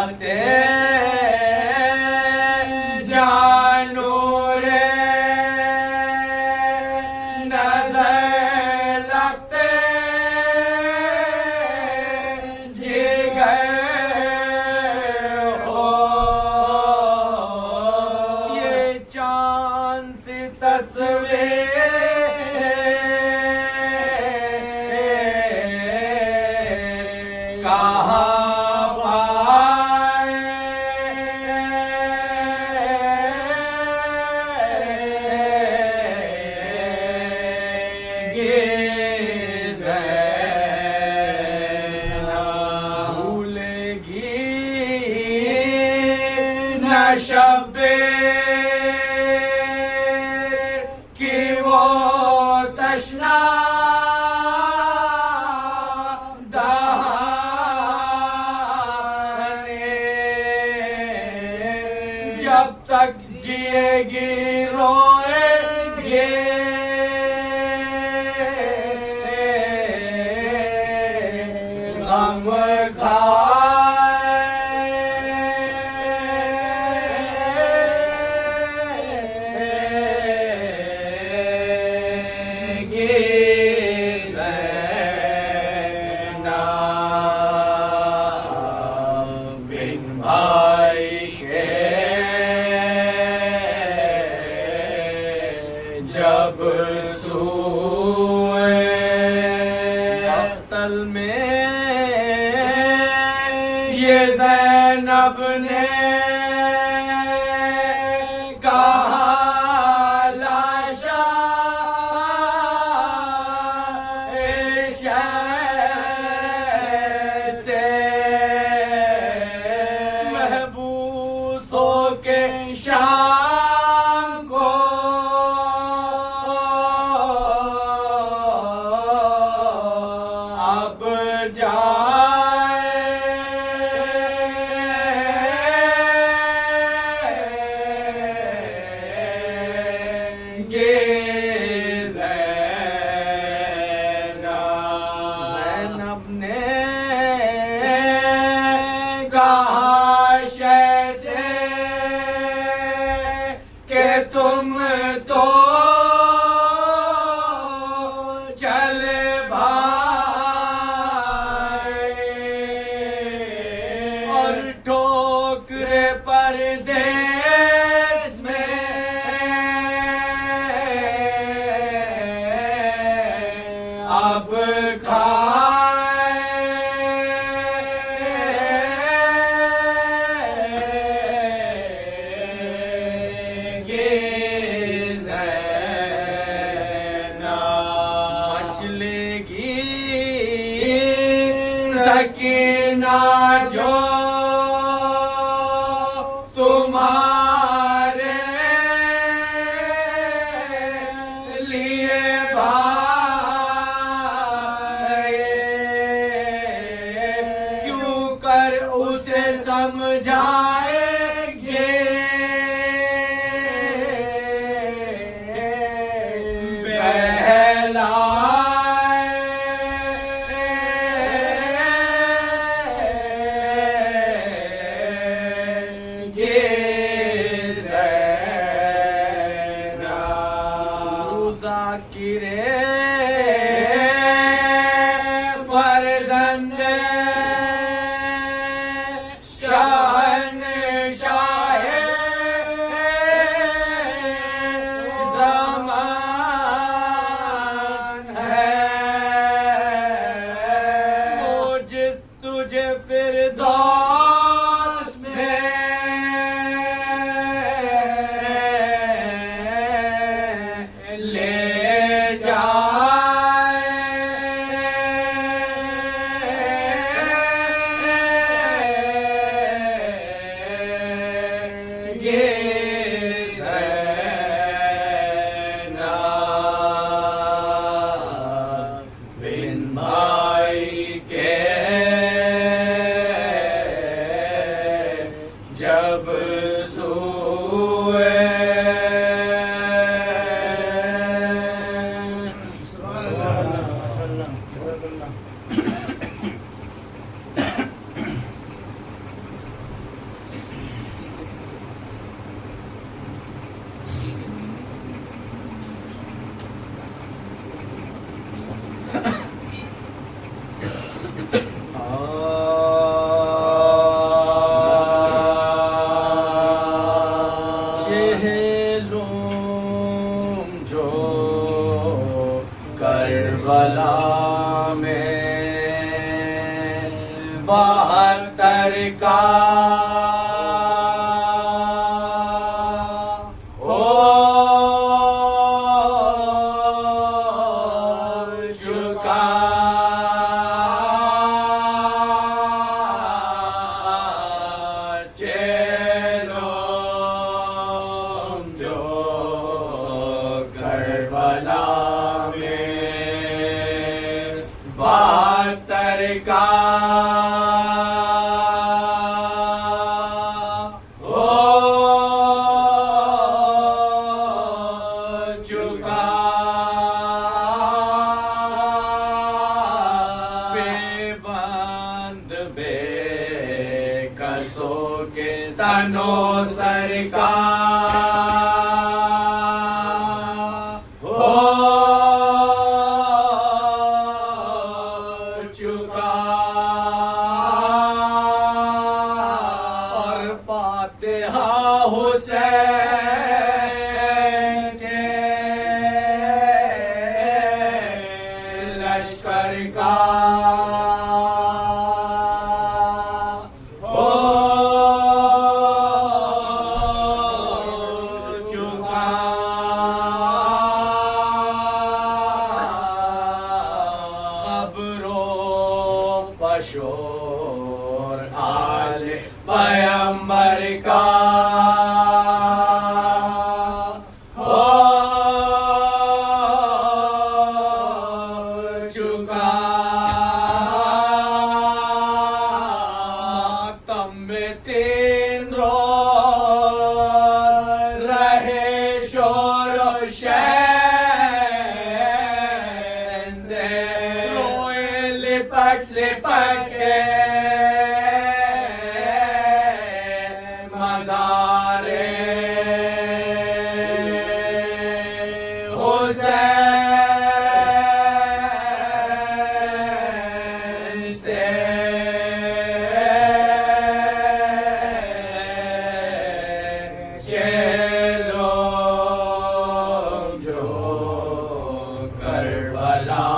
آتے جانور نظر لگتے جگر ہو یہ چاند سی تصویر کہاں پائے گے زینب بھولے گی نہ شب کی وہ تشنا جب تک جیے گی روئے گے غم کھائے گے زینب بن بھائی کے جب سوئے مقتل میں یہ زینب نے کہا لاشا سے محبوس ہو کے شام کو اب جائیں گے زینب نے کہا سے کہ تم تو چل بھائی اور ٹھوکرے پردیس میں اب کھائیں گے زینب مچلے گی سکینہ جو تمہارے لیے بھائی کیوں کر اسے سمجھائیں گے بہلائیں گے زینب ذاکر فرزند شہنشاہ زمان ہے وہ جس تجھے فردوس میں لے جائیں گے زینب بن بھائی کے جب سوئے 72 کا ہو چکا چلو جو کربلا میں 72 کا تنو سرکار ہو چکا اور فاتحہ حسین کے لشکر کا شور آل پیغمبر کا ہو چکا ماتم میں 3 روز رہے شور و شین سے روئے لپٹ لپٹ کے مزار حسین سے چلو جو کربلا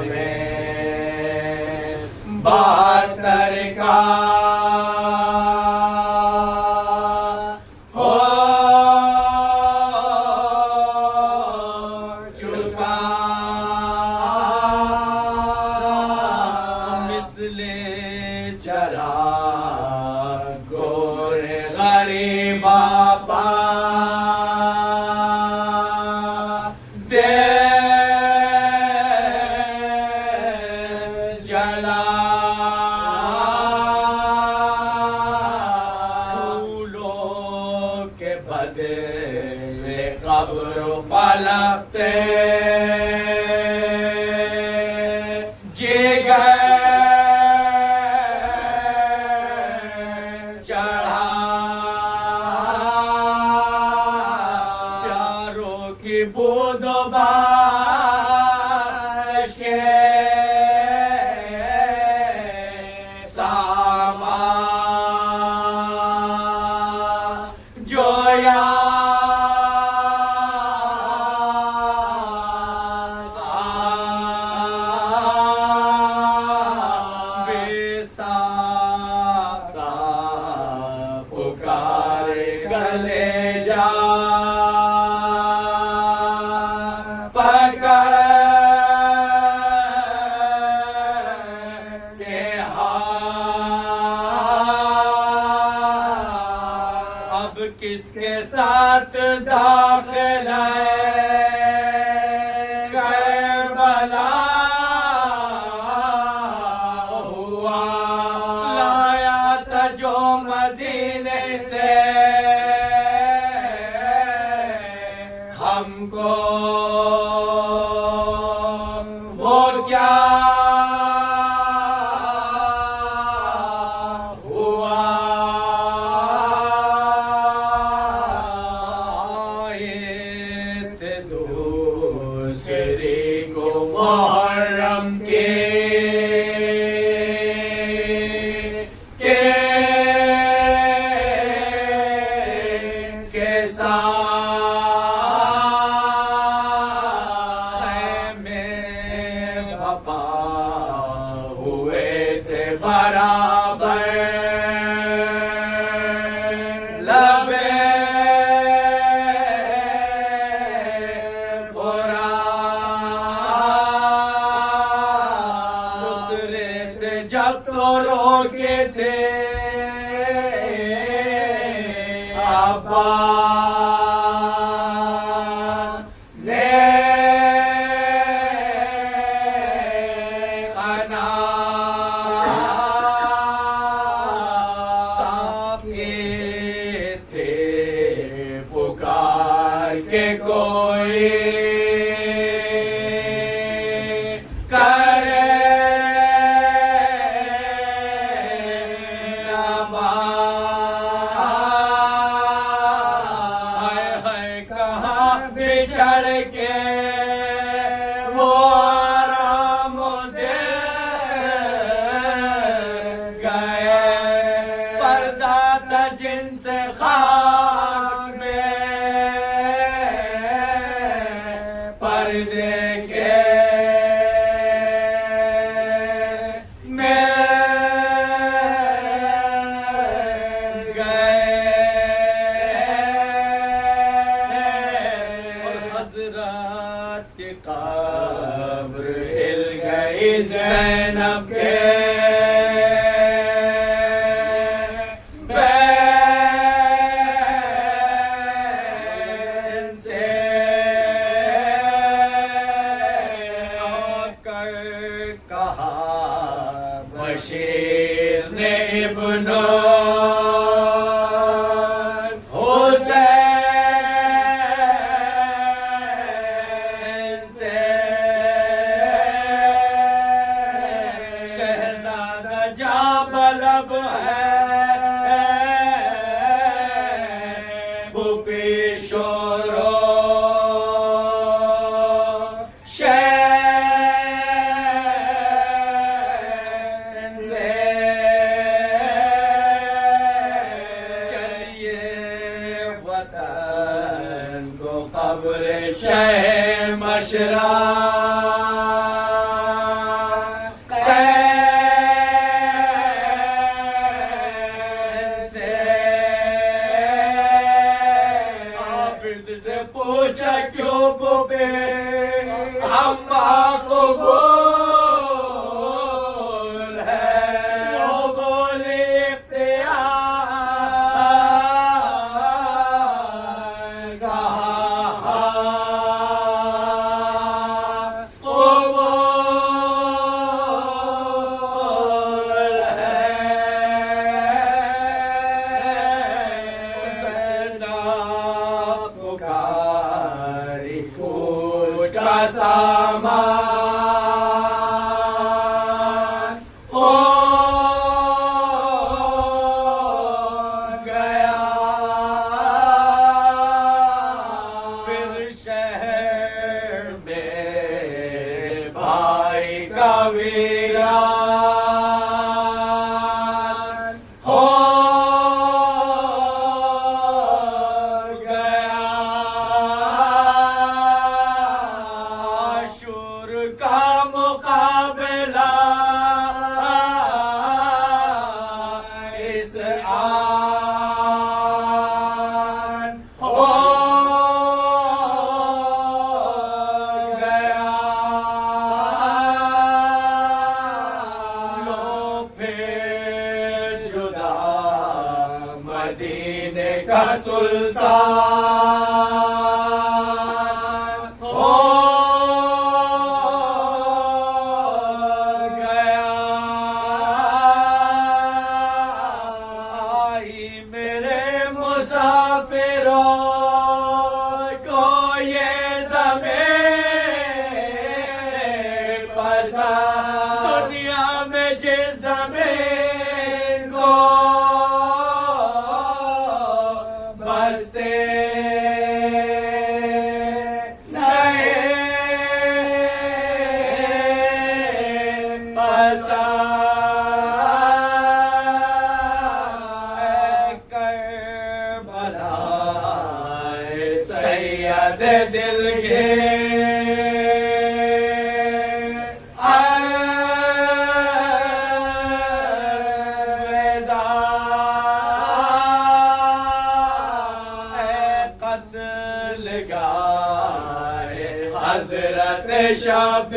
میں 72 کا ہو چکا مثل چراغ گور غریب باپا جلا پھولوں کے بدلے قبر پلکتے جگر چڑھا پیاروں کی بود و باش کے جو یاد بے ساکا پکار گلے جا پکڑ کے اب کس کے ساتھ داخل ہے کربلا ہوا لایا تھا جو مدینے سے ہم کو وہ کیا محرم کے جب تو روکے تھے عباس نے قناعت کیے تھے پکار کے کوئی بچھڑ کے وہ آرام دے گئے پردہ تھا جن سے خاک میں پردے کے کی قبر ہل گئی زینب کے بین سے آ کر کہا بشیر نے ابن بلب ہے بھوپی شورو شہن سے چلیے وطن کو قبر شہ مشرا پوچھا کیوں بوبے اماں کو گول ہے وہ گول اختیار کہا وہ گول ہے کا سامان ہو گیا پھر شہر میں بھائی کا ویران ہو کا مقابلہ اس آن ہو گیا لو پھر جدا مدینے کا سلطان ہو دنیا میں جس زمین کو بستے نہیں پسند کربلا سید دل کے شب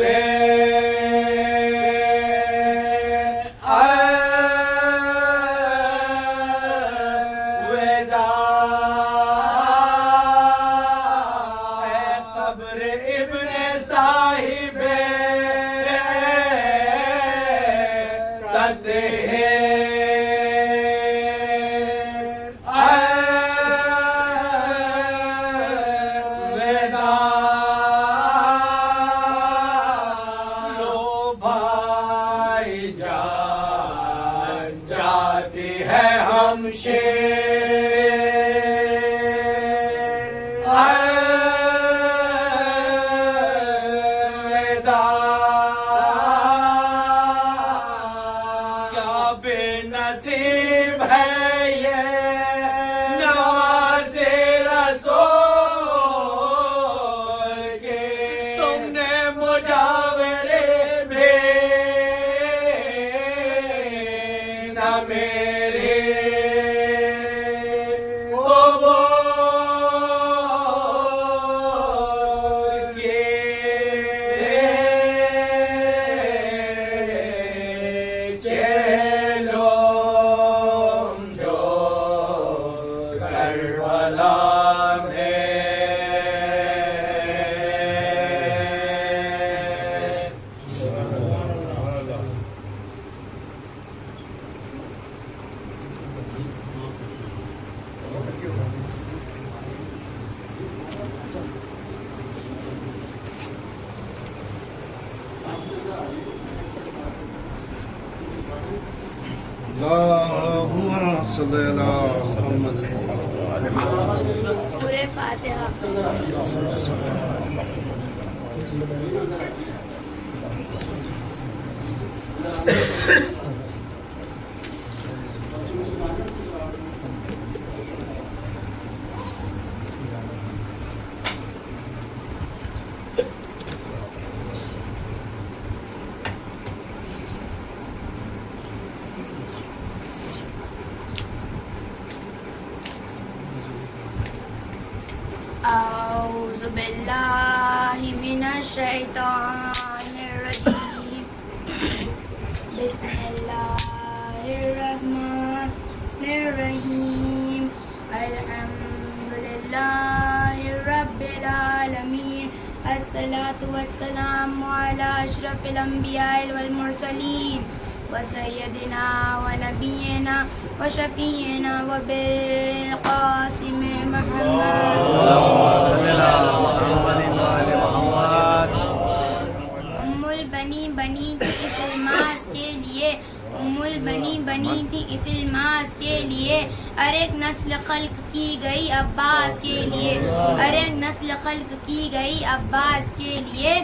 اللهم صل على محمد سورہ فاتحہ. اعوذ باللہ من الشیطان الرجیم. بسم اللہ الرحمن الرحیم. الحمدللہ رب العالمین. الصلاة والسلام علی اشرف الانبیاء والمرسلین وسیدنا ونبینا وشفیعنا وبالقاسم محمد. ام البنی بنی تھی اس الماس کے لیے. ام البنی بنی تھی اس الماس کے لیے. ہر ایک نسل خلق کی گئی عباس کے لیے. ہر ایک نسل خلق کی گئی عباس کے لیے.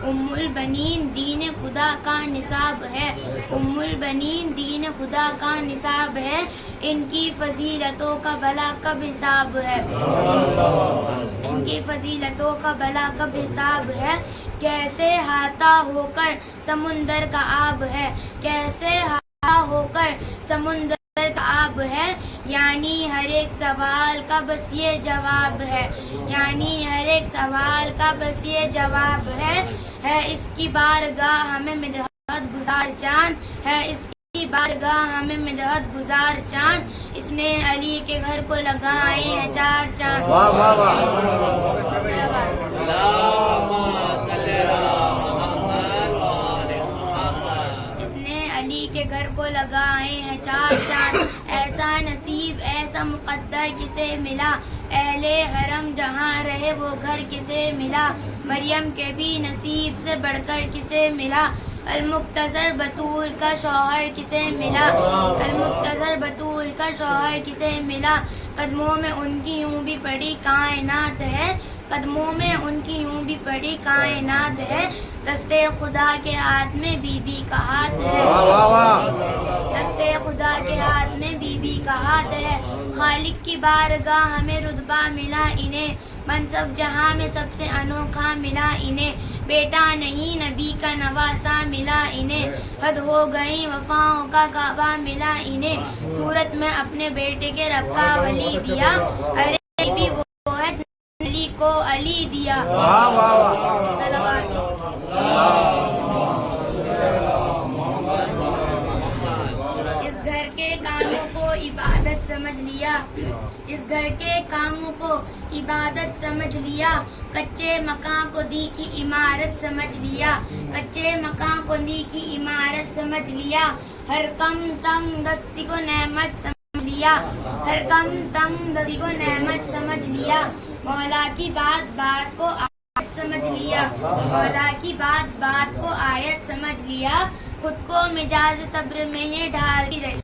ام البنین دین خدا کا نصاب ہے. ام البنین دین خدا کا نصاب ہے. ان کی فضیلتوں کا بھلا کب حساب ہے. ان کی فضیلتوں کا بھلا کب حساب ہے. کیسے ہاتھا ہو کر سمندر کا آب ہے. کیسے ہاتھا ہو کر سمندر کا آب ہے. یعنی ہر ایک سوال کا بس یہ جواب ہے. یعنی ہر ایک سوال کا بس یہ جواب ہے. اس کی بارگاہ ہمیں مدحت گزار چاند. ہے اس کی بارگاہ ہمیں مدحت گزار چاند. اس نے علی کے گھر کو لگائے ہیں چار چاند. اس نے علی کے گھر کو لگائے ہیں چار چاند. ایسا نصیب ایسا مقدر کسے ملا. اہل حرم جہاں رہے وہ گھر کسے ملا. مریم کے بھی نصیب سے بڑھ کر کسے ملا. المختصر بطول کا شوہر کسے ملا. المختصر بطول کا شوہر کسے ملا. قدموں میں ان کی یوں بھی پڑی کائنات ہے. قدموں میں ان کی یوں بھی پڑی کائنات ہے. دستے خدا کے ہاتھ میں بی بی کا ہاتھ ہے. دستے خدا کے ہاتھ میں بی بی کا ہاتھ ہے. خالق کی بارگاہ ہمیں رتبہ ملا انہیں. منصب جہاں میں سب سے انوکھا ملا انہیں. بیٹا نہیں نبی کا نواسا ملا انہیں. حد ہو گئی وفاؤں کا کعبہ ملا انہیں. صورت میں اپنے بیٹے کے رب کا ولی دیا. ارے بھی وہ ہے علی کو علی دیا. اس گھر کے کاموں کو عبادت سمجھ لیا، اس گھر کے کاموں کو عبادت سمجھ لیا، کچے مکان کو دی کی عمارت سمجھ لیا، کچے مکان کو دی کی عمارت سمجھ لیا، ہر کم تنگ دستی کو نعمت سمجھ لیا، ہر کم تنگ دستی کو نعمت سمجھ لیا، مولا کی بات بات کو آیت سمجھ لیا، مولا کی بات بات کو آیت سمجھ لیا، خود کو مجاز صبر میں ہی ڈھالتی رہی،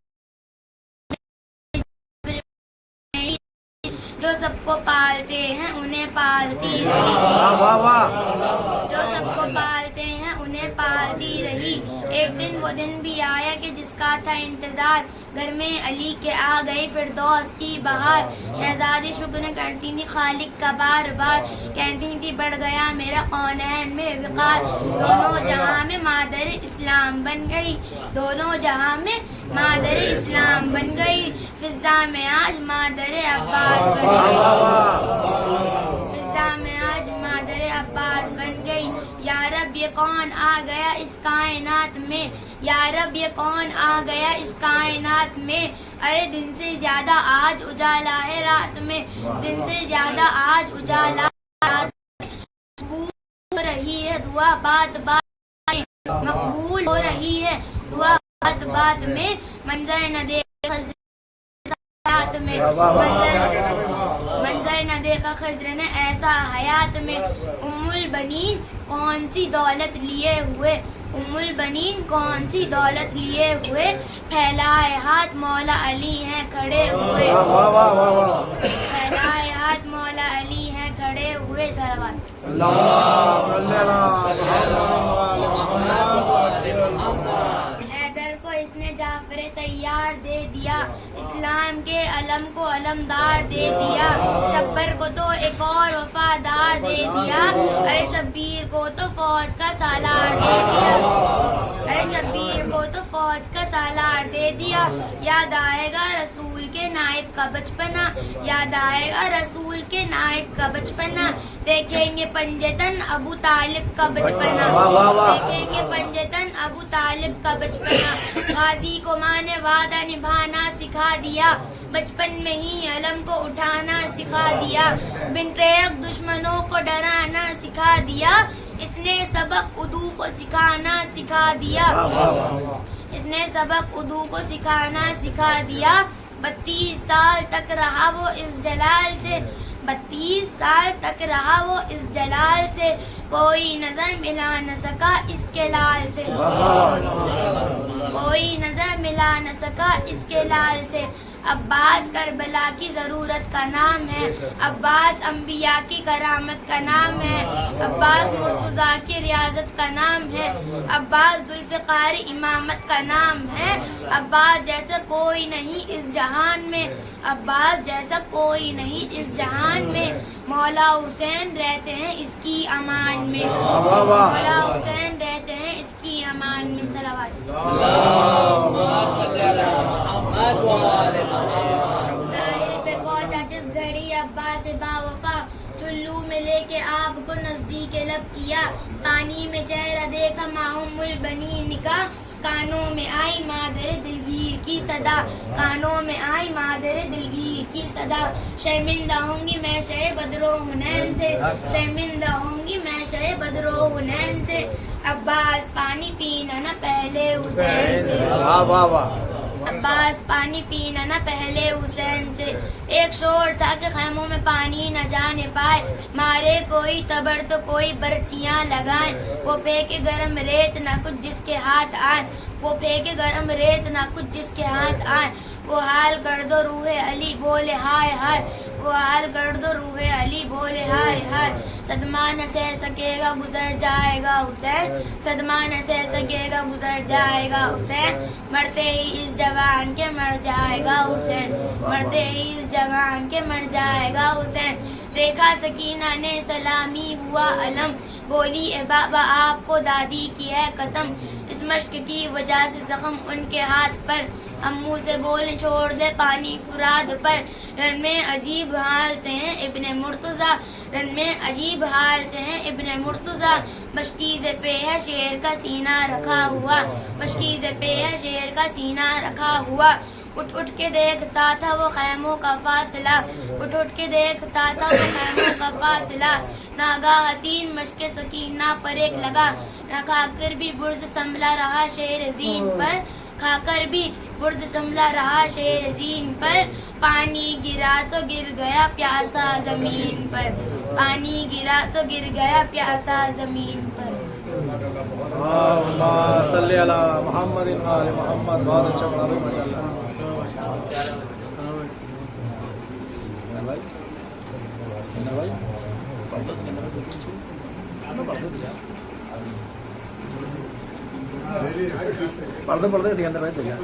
جو سب کو پالتے ہیں انہیں پالتی رہی، جو سب کو پالتے ہیں انہیں پالتی رہی، ایک دن وہ دن بھی آیا کہ جس کا تھا انتظار، گھر میں علی کے آ گئی فردوس کی بہار، شہزادی شکر کرتی تھی خالق کا بار بار، کہتی تھی بڑھ گیا میرا کونین میں وقار، دونوں جہاں میں مادر اسلام بن گئی، دونوں جہاں میں مادر اسلام بن گئی، فضا میں آج مادر عباس بن گئی، فضا میں آج مادر عباس بن گئی، یا رب یہ کون آ گیا اس کائنات میں، یا رب یہ کون آ گیا اس کائنات میں، ارے دن سے زیادہ آج اجالا ہے رات میں، دن سے زیادہ آج اجالا مقبول ہو رہی ہے دعا بات بات میں، مقبول ہو رہی ہے دعا بات بات میں، منظر نہ دیکھا حیات میں، منظر نہ دیکھا خضر نے ایسا حیات میں، ام البنین کون سی دولت لیے ہوئے، ام البنین کون سی دولت لیے ہوئے، پھیلائے ہاتھ مولا علی ہیں کھڑے ہوئے، پھیلائے ہاتھ مولا علی ہیں کھڑے ہوئے، صلوات حیدر کو اس نے جعفر طیار دے دیا، اسلام کے علم کو علمدار دے دیا، شبر کو تو ایک اور وفادار دے دیا، ارے شبیر کو تو فوج کا سالار دے دیا، ارے شبیر کو تو فوج کا سالار دے دیا، یاد آئے گا رسول کے نائب کا بچپنا، یاد آئے گا رسول کے نائب کا بچپنا، دیکھیں گے پنجتن ابو طالب کا بچپنا، دیکھیں گے پنجتن ابو طالب کا بچپنا، غازی کو ماں نے وعدہ نبھانا سکھا دیا، بچپن میں ہی علم کو اٹھانا سکھا دیا، بن تیغ دشمنوں کو ڈرانا سکھا دیا، اس نے سبق اردو کو سکھانا سکھا دیا، اس نے سبق اردو کو سکھانا سکھا دیا، 32 سال تک رہا وہ اس جلال سے، 32 سال تک رہا وہ اس جلال سے، کوئی نظر ملا نہ سکا اس کے لال سے، کوئی نظر ملا نہ سکا اس کے لال سے، عباس کربلا کی ضرورت کا نام ہے، عباس انبیاء کی کرامت کا نام ہے، عباس مرتضیٰ کی ریاضت کا نام ہے، عباس ذوالفقار امامت کا نام ہے، عباس جیسا کوئی نہیں اس جہان میں، عباس جیسا کوئی نہیں اس جہان میں، مولا حسین رہتے ہیں اس کی امان میں، مولا حسین رہتے ہیں اس کی امان میں، صلوات ساحل پہ پہنچا جس گھڑی عباس با وفا، چلو میں لے کے آپ کو نزدیک لب کیا، پانی میں چہرہ دیکھا ام البنین کا، کانوں میں آئی مادر دلگیر کی صدا، کانوں میں آئی مادر دلگیر کی صدا، شرمندہ ہوں گی میں شہ بدر و حنین سے، شرمندہ ہوں گی میں شہ بدر و حنین سے، عباس پانی پینا نہ پہلے حسین سے، عباس پانی پینا نہ پہلے حسین سے، ایک شور تھا کہ خیموں میں پانی نہ جانے پائے، مارے کوئی تبر تو کوئی برچیاں لگائیں، وہ پھینکے گرم ریت نہ کچھ جس کے ہاتھ آئے، وہ پھینکے گرم ریت نہ کچھ جس کے ہاتھ آئے، وہ حال کر دو روح علی بولے ہائے ہائے، وہ حال کر دو روح علی بولے ہائے ہائے، صدمہ نہ سہ سکے گا گزر جائے گا حسین، صدمہ نہ سہ سکے گا گزر جائے گا حسین، مرتے ہی اس جوان کے مر جائے گا حسین، مرتے ہی اس جوان کے مر جائے گا حسین، دیکھا سکینہ نے سلامی ہوا علم، بولی اے بابا آپ کو دادی کی ہے قسم، اس مشق کی وجہ سے زخم ان کے ہاتھ پر، ہم منہ سے بولیں چھوڑ دے پانی فرات پر، رن میں عجیب حال سے ہیں ابن مرتضیٰ، رن میں عجیب حال سے ہیں ابن مرتضیٰ، مشکیز پہ ہے شیر کا سینہ رکھا ہوا، مشکیز پہ ہے شیر کا سینہ رکھا ہوا، اٹھ اٹھ کے دیکھتا تھا وہ خیموں کا فاصلہ، اٹھ اٹھ کے دیکھتا تھا وہ خیموں کا فاصلہ، ناگاہ تین مشق سکینہ پر ایک لگا، نہ کھا کر بھی برز سنبھلا رہا شیر عظیم پر، کھا کر بھی برز سنبھلا رہا شیر عظیم پر، پانی گرا تو گر گیا پیاسا زمین پر، پانی گرا تو گر گیا پیاسا زمین پر۔ اللہم صلی علی محمد آل محمد۔ بہت اچھا پڑھا بھائی، ماشاء اللہ۔ پڑھتے پڑھتے سکندر بھائی تو کیا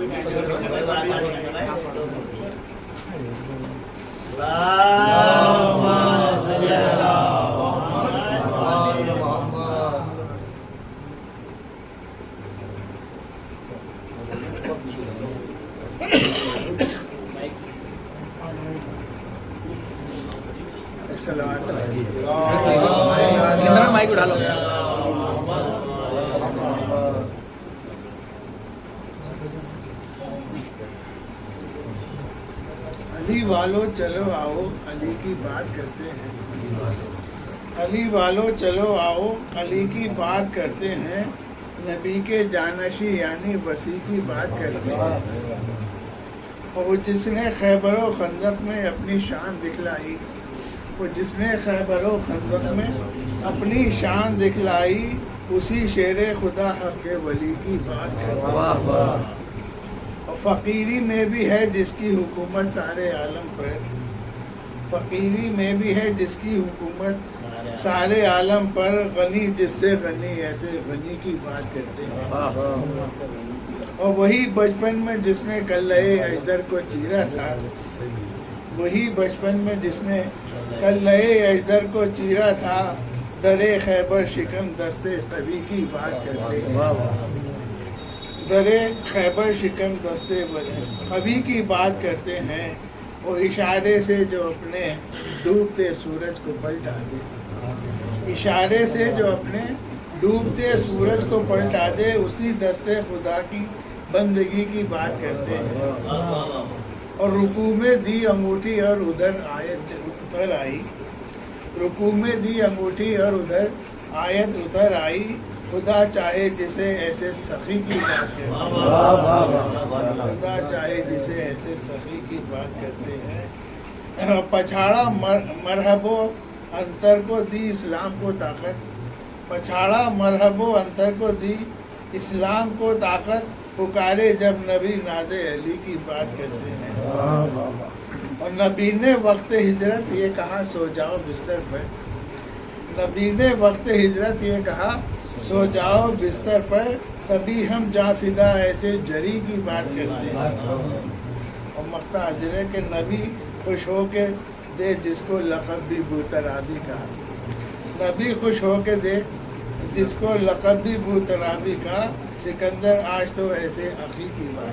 سکندر میں مائک اٹھا لو۔ علی والو چلو آؤ علی کی بات کرتے ہیں، علی والو چلو آؤ علی کی بات کرتے ہیں، نبی کے جانشی یعنی وسیع کی بات کرتے ہیں، اور جس نے خیبر و خندق میں اپنی شان دکھلائی، وہ جس نے خیبر و خندق میں اپنی شان دکھلائی، اسی شیر خدا حق ولی کی بات کرتے ہیں۔ اور فقیری میں بھی ہے جس کی حکومت سارے عالم پر، فقیری میں بھی ہے جس کی حکومت سارے عالم پر، غنی جس سے غنی ایسے غنی کی بات کرتے ہیں۔ اور وہی بچپن میں جس نے کلہِ اجدر کو چیرا تھا، وہی بچپن میں جس نے کلہِ اجدر کو چیرا تھا، درِ خیبر شکم دست قوی کی بات کرتے ہیں، درِ خیبر شکم دست قوی کی بات کرتے ہیں، اور اشارے سے جو اپنے ڈوبتے سورج کو پلٹا دے، اشارے سے جو اپنے ڈوبتے سورج کو پلٹا دے، اسی دست خدا کی بندگی کی بات کرتے ہیں۔ اور رکوع میں دی انگوٹھی اور ادھر آیت اتر آئی، رکوع میں دی انگوٹھی اور ادھر آیت اتر آئی، خدا چاہے جسے ایسے سخی کی بات کرتے ہیں، خدا چاہے جسے ایسے سخی کی بات کرتے ہیں۔ پچھاڑا مرحب و انتر کو دی اسلام کو طاقت، پچھاڑا مرحب و انتر کو دی اسلام کو طاقت، پکارے جب نبی ناد علی کی بات کرتے ہیں۔ اور نبی نے وقت ہجرت یہ کہا سو جاؤ بستر پر، نبی نے وقت ہجرت یہ کہا سو جاؤ بستر پر، تبھی ہم جاں فدا ایسے جری کی بات کرتے ہیں۔ اور مقطع اجرے کہ نبی خوش ہو کے دے جس کو لقب بھی بوترابی کہا، نبی خوش ہو کے دے جس کو لقب بھی بوترابی کہا، سکندر آج تو ایسے اخی کی بات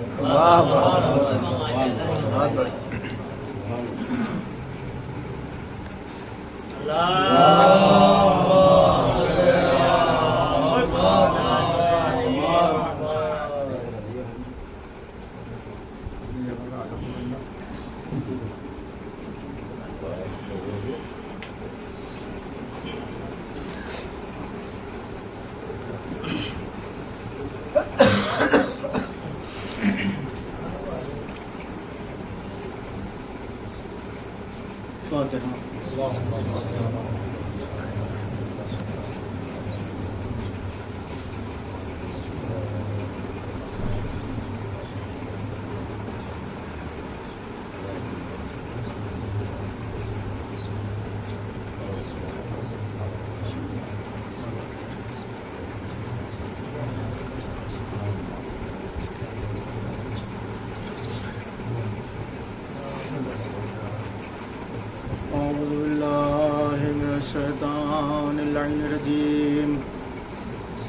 الشیطان اللعین الرجیم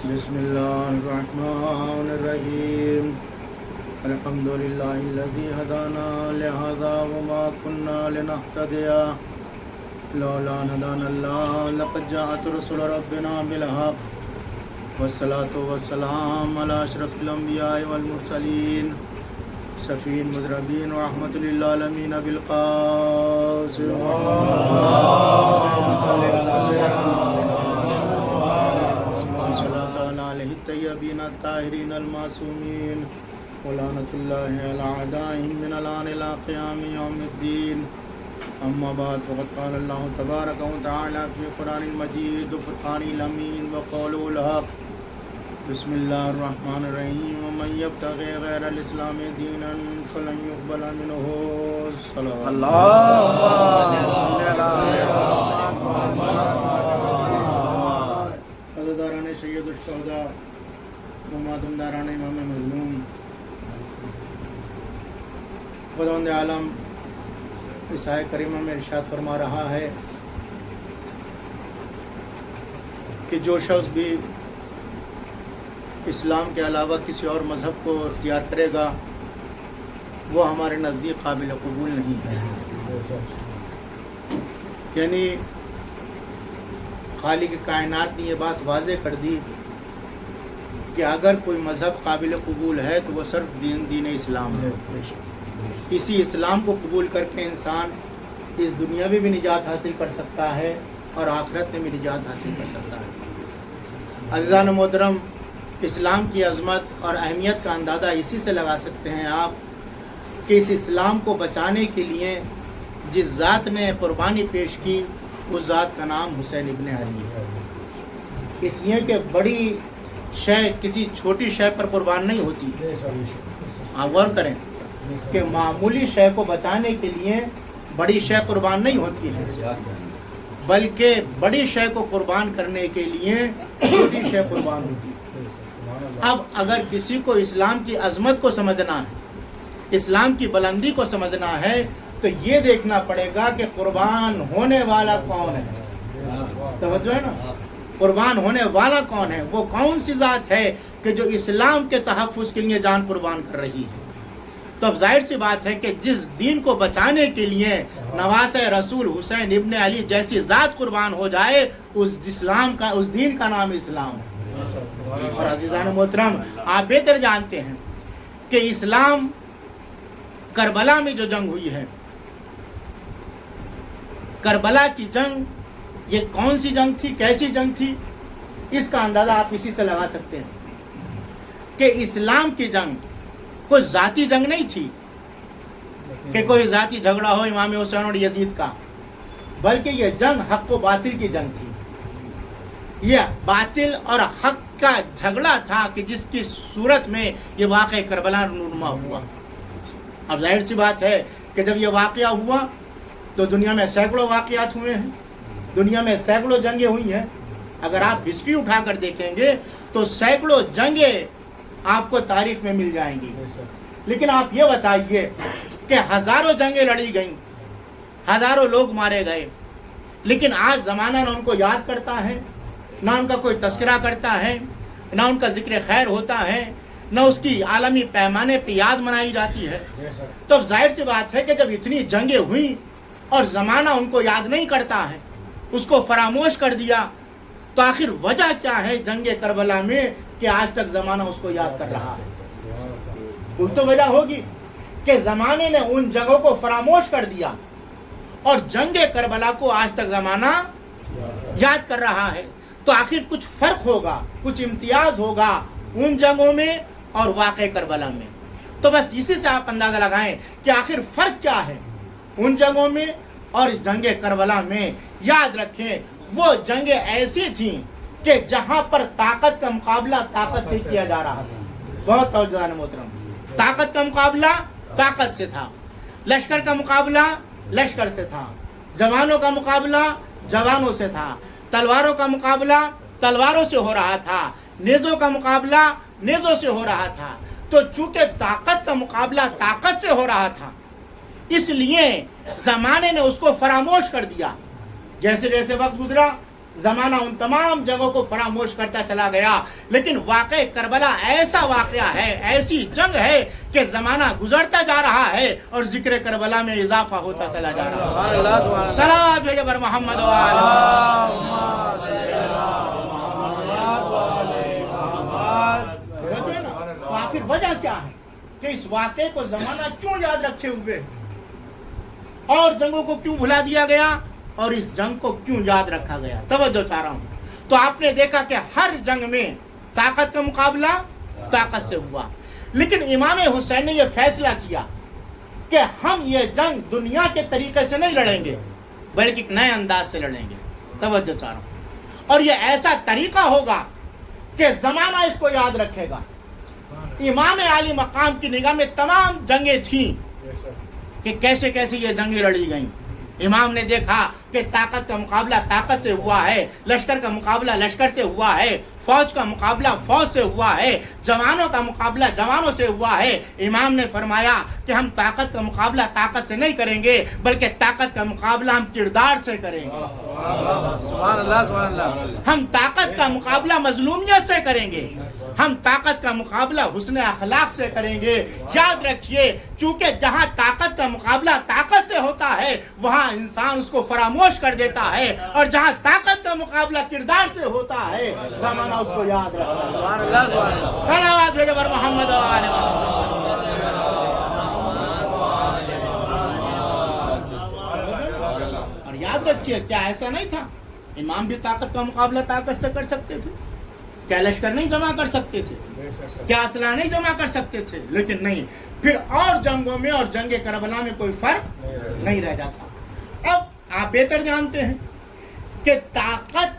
بسم اللہ الرحمن الرحیم الحمدللہ الذی ہدانا لہذا وما کننا لنہتدی لولا أن هدانا الله لقد جاءت رسل ربنا بالحق والصلاة والسلام على أشرف الأنبياء والمرسلين شفيع المذنبين ورحمة للعالمين بالقاسم صلاة عليه الطيبين الطاهرين المعصومين ولعنة الله على أعدائهم من الآن إلى قيام يوم الدين. أما بعد فقد قال الله تبارك وتعالى في القرآن المجيد وفرقان الأمين وقوله الحق. بسم الله الرحمن الرحيم. ومن يبتغي غير الإسلام دينا فلن يقبل منه. حضرتان سید الشہداء ماتم داران امام مظلوم، خداوند عالم اس آیت کریمہ میں ارشاد فرما رہا ہے کہ جو شخص بھی اسلام کے علاوہ کسی اور مذہب کو اختیار کرے گا وہ ہمارے نزدیک قابل قبول نہیں ہے. یعنی خالق کائنات نے یہ بات واضح کر دی کہ اگر کوئی مذہب قابل قبول ہے تو وہ صرف دین اسلام ہے. اسی اسلام کو قبول کر کے انسان اس دنیا میں بھی نجات حاصل کر سکتا ہے اور آخرت میں بھی نجات حاصل کر سکتا ہے. عزیزان محترم، اسلام کی عظمت اور اہمیت کا اندازہ اسی سے لگا سکتے ہیں آپ کہ اس اسلام کو بچانے کے لیے جس ذات نے قربانی پیش کی اس ذات کا نام حسین ابن علی ہے. اس لیے کہ بڑی شے کسی چھوٹی شے پر قربان نہیں ہوتی. آپ غور کریں کہ معمولی شے کو بچانے کے لیے بڑی شے قربان نہیں ہوتی ہے، بلکہ بڑی شے کو قربان کرنے کے لیے چھوٹی شے قربان ہوتی ہے. اب اگر کسی کو اسلام کی عظمت کو سمجھنا ہے، اسلام کی بلندی کو سمجھنا ہے، تو یہ دیکھنا پڑے گا کہ قربان ہونے والا کون ہے. توجہ ہے نا، قربان ہونے والا کون ہے، وہ کون سی ذات ہے کہ جو اسلام کے تحفظ کے لیے جان قربان کر رہی ہے. تو اب ظاہر سی بات ہے کہ جس دین کو بچانے کے لیے نواسہ رسول حسین ابن علی جیسی ذات قربان ہو جائے، اس دین کا نام اسلام ہے. اور عزیزان محترم، آپ بہتر جانتے ہیں کہ اسلام کربلا میں جو جنگ ہوئی ہے، کربلا کی جنگ، یہ کون سی جنگ تھی، کیسی جنگ تھی، اس کا اندازہ آپ اسی سے لگا سکتے ہیں کہ اسلام کی جنگ کوئی ذاتی جنگ نہیں تھی کہ کوئی ذاتی جھگڑا ہو امام حسین اور یزید کا، بلکہ یہ جنگ حق و باطل کی جنگ تھی. یہ باطل اور حق کا جھگڑا تھا کہ جس کی صورت میں یہ واقعہ کربلا رونما ہوا. اب ظاہر سی بات ہے کہ جب یہ واقعہ ہوا تو دنیا میں سینکڑوں واقعات ہوئے ہیں، دنیا میں سینکڑوں جنگیں ہوئی ہیں. اگر آپ ہسٹری اٹھا کر دیکھیں گے تو سینکڑوں جنگیں آپ کو تاریخ میں مل جائیں گی. لیکن آپ یہ بتائیے کہ ہزاروں جنگیں لڑی گئیں، ہزاروں لوگ مارے گئے، لیکن آج زمانہ نہ ان کو یاد کرتا ہے، نہ ان کا کوئی تذکرہ کرتا ہے، نہ ان کا ذکر خیر ہوتا ہے، نہ اس کی عالمی پیمانے پہ یاد منائی جاتی ہے. تو اب ظاہر سی بات ہے کہ جب اتنی جنگیں ہوئیں اور زمانہ ان کو یاد نہیں کرتا ہے، اس کو فراموش کر دیا، تو آخر وجہ کیا ہے جنگ کربلا میں کہ آج تک زمانہ اس کو یاد کر رہا ہے؟ کوئی تو وجہ ہوگی کہ زمانے نے ان جگہوں کو فراموش کر دیا اور جنگ کربلا کو آج تک زمانہ یاد کر رہا ہے. تو آخر کچھ فرق ہوگا، کچھ امتیاز ہوگا ان جنگوں میں اور واقع کربلا میں. تو بس اسی سے آپ اندازہ لگائیں کہ آخر فرق کیا ہے ان جنگوں میں اور جنگ کربلا میں. یاد رکھیں وہ جنگیں ایسی تھیں کہ جہاں پر طاقت کا مقابلہ طاقت سے کیا جا رہا تھا. بہت توجہ محترم، طاقت کا مقابلہ طاقت سے تھا، لشکر کا مقابلہ لشکر سے تھا، جوانوں کا مقابلہ جوانوں سے تھا، تلواروں کا مقابلہ تلواروں سے ہو رہا تھا، نیزوں کا مقابلہ نیزوں سے ہو رہا تھا. تو چونکہ طاقت کا مقابلہ طاقت سے ہو رہا تھا، اس لیے زمانے نے اس کو فراموش کر دیا. جیسے جیسے وقت گزرا زمانہ ان تمام جگہوں کو فراموش کرتا چلا گیا، لیکن واقع کربلا ایسا واقعہ ہے، ایسی جنگ ہے کہ زمانہ گزرتا جا رہا ہے اور ذکر کربلا میں اضافہ ہوتا چلا جا رہا ہے۔ صلوات بھیجے بر محمد و تو آخر وجہ کیا ہے کہ اس واقعے کو زمانہ کیوں یاد رکھے ہوئے اور جنگوں کو کیوں بھلا دیا گیا اور اس جنگ کو کیوں یاد رکھا گیا؟ توجہ چاہ رہا ہوں۔ تو آپ نے دیکھا کہ ہر جنگ میں طاقت کا مقابلہ طاقت سے ہوا، لیکن امام حسین نے یہ فیصلہ کیا کہ ہم یہ جنگ دنیا کے طریقے سے نہیں لڑیں گے بلکہ ایک نئے انداز سے لڑیں گے۔ توجہ چاہ رہا ہوں۔ اور یہ ایسا طریقہ ہوگا کہ زمانہ اس کو یاد رکھے گا۔ امام عالی مقام کی نگاہ میں تمام جنگیں تھیں کہ کیسے کیسے یہ جنگیں لڑی گئیں۔ امام نے دیکھا کہ طاقت کا مقابلہ طاقت سے ہوا ہے، لشکر کا مقابلہ لشکر سے ہوا ہے، فوج کا مقابلہ فوج سے ہوا ہے، جوانوں کا مقابلہ جوانوں سے ہوا ہے۔ امام نے فرمایا کہ ہم طاقت کا مقابلہ طاقت سے نہیں کریں گے بلکہ طاقت کا مقابلہ ہم کردار سے کریں گے۔ سبحان اللہ سبحان اللہ۔ ہم طاقت کا مقابلہ مظلومیت سے کریں گے، ہم طاقت کا مقابلہ حسن اخلاق سے کریں گے۔ یاد رکھیے، چونکہ جہاں طاقت کا مقابلہ طاقت سے ہوتا ہے وہاں انسان اس کو فراموش کر دیتا ہے، اور جہاں طاقت کا مقابلہ کردار سے ہوتا ہے زمانہ اس کو یاد رکھتا ہے۔ سبحان اللہ سبحان اللہ۔ صلوات بھیجے بر محمد و آل محمد۔ اور یاد رکھیے، کیا ایسا نہیں تھا؟ امام بھی طاقت کا مقابلہ طاقت سے کر سکتے تھے؟ کیا لشکر نہیں جمع کر سکتے تھے؟ کیا اسلحہ نہیں جمع کر سکتے تھے؟ لیکن نہیں، پھر اور جنگوں میں اور جنگ کربلا میں کوئی فرق نہیں رہ جاتا۔ اب آپ بہتر جانتے ہیں کہ طاقت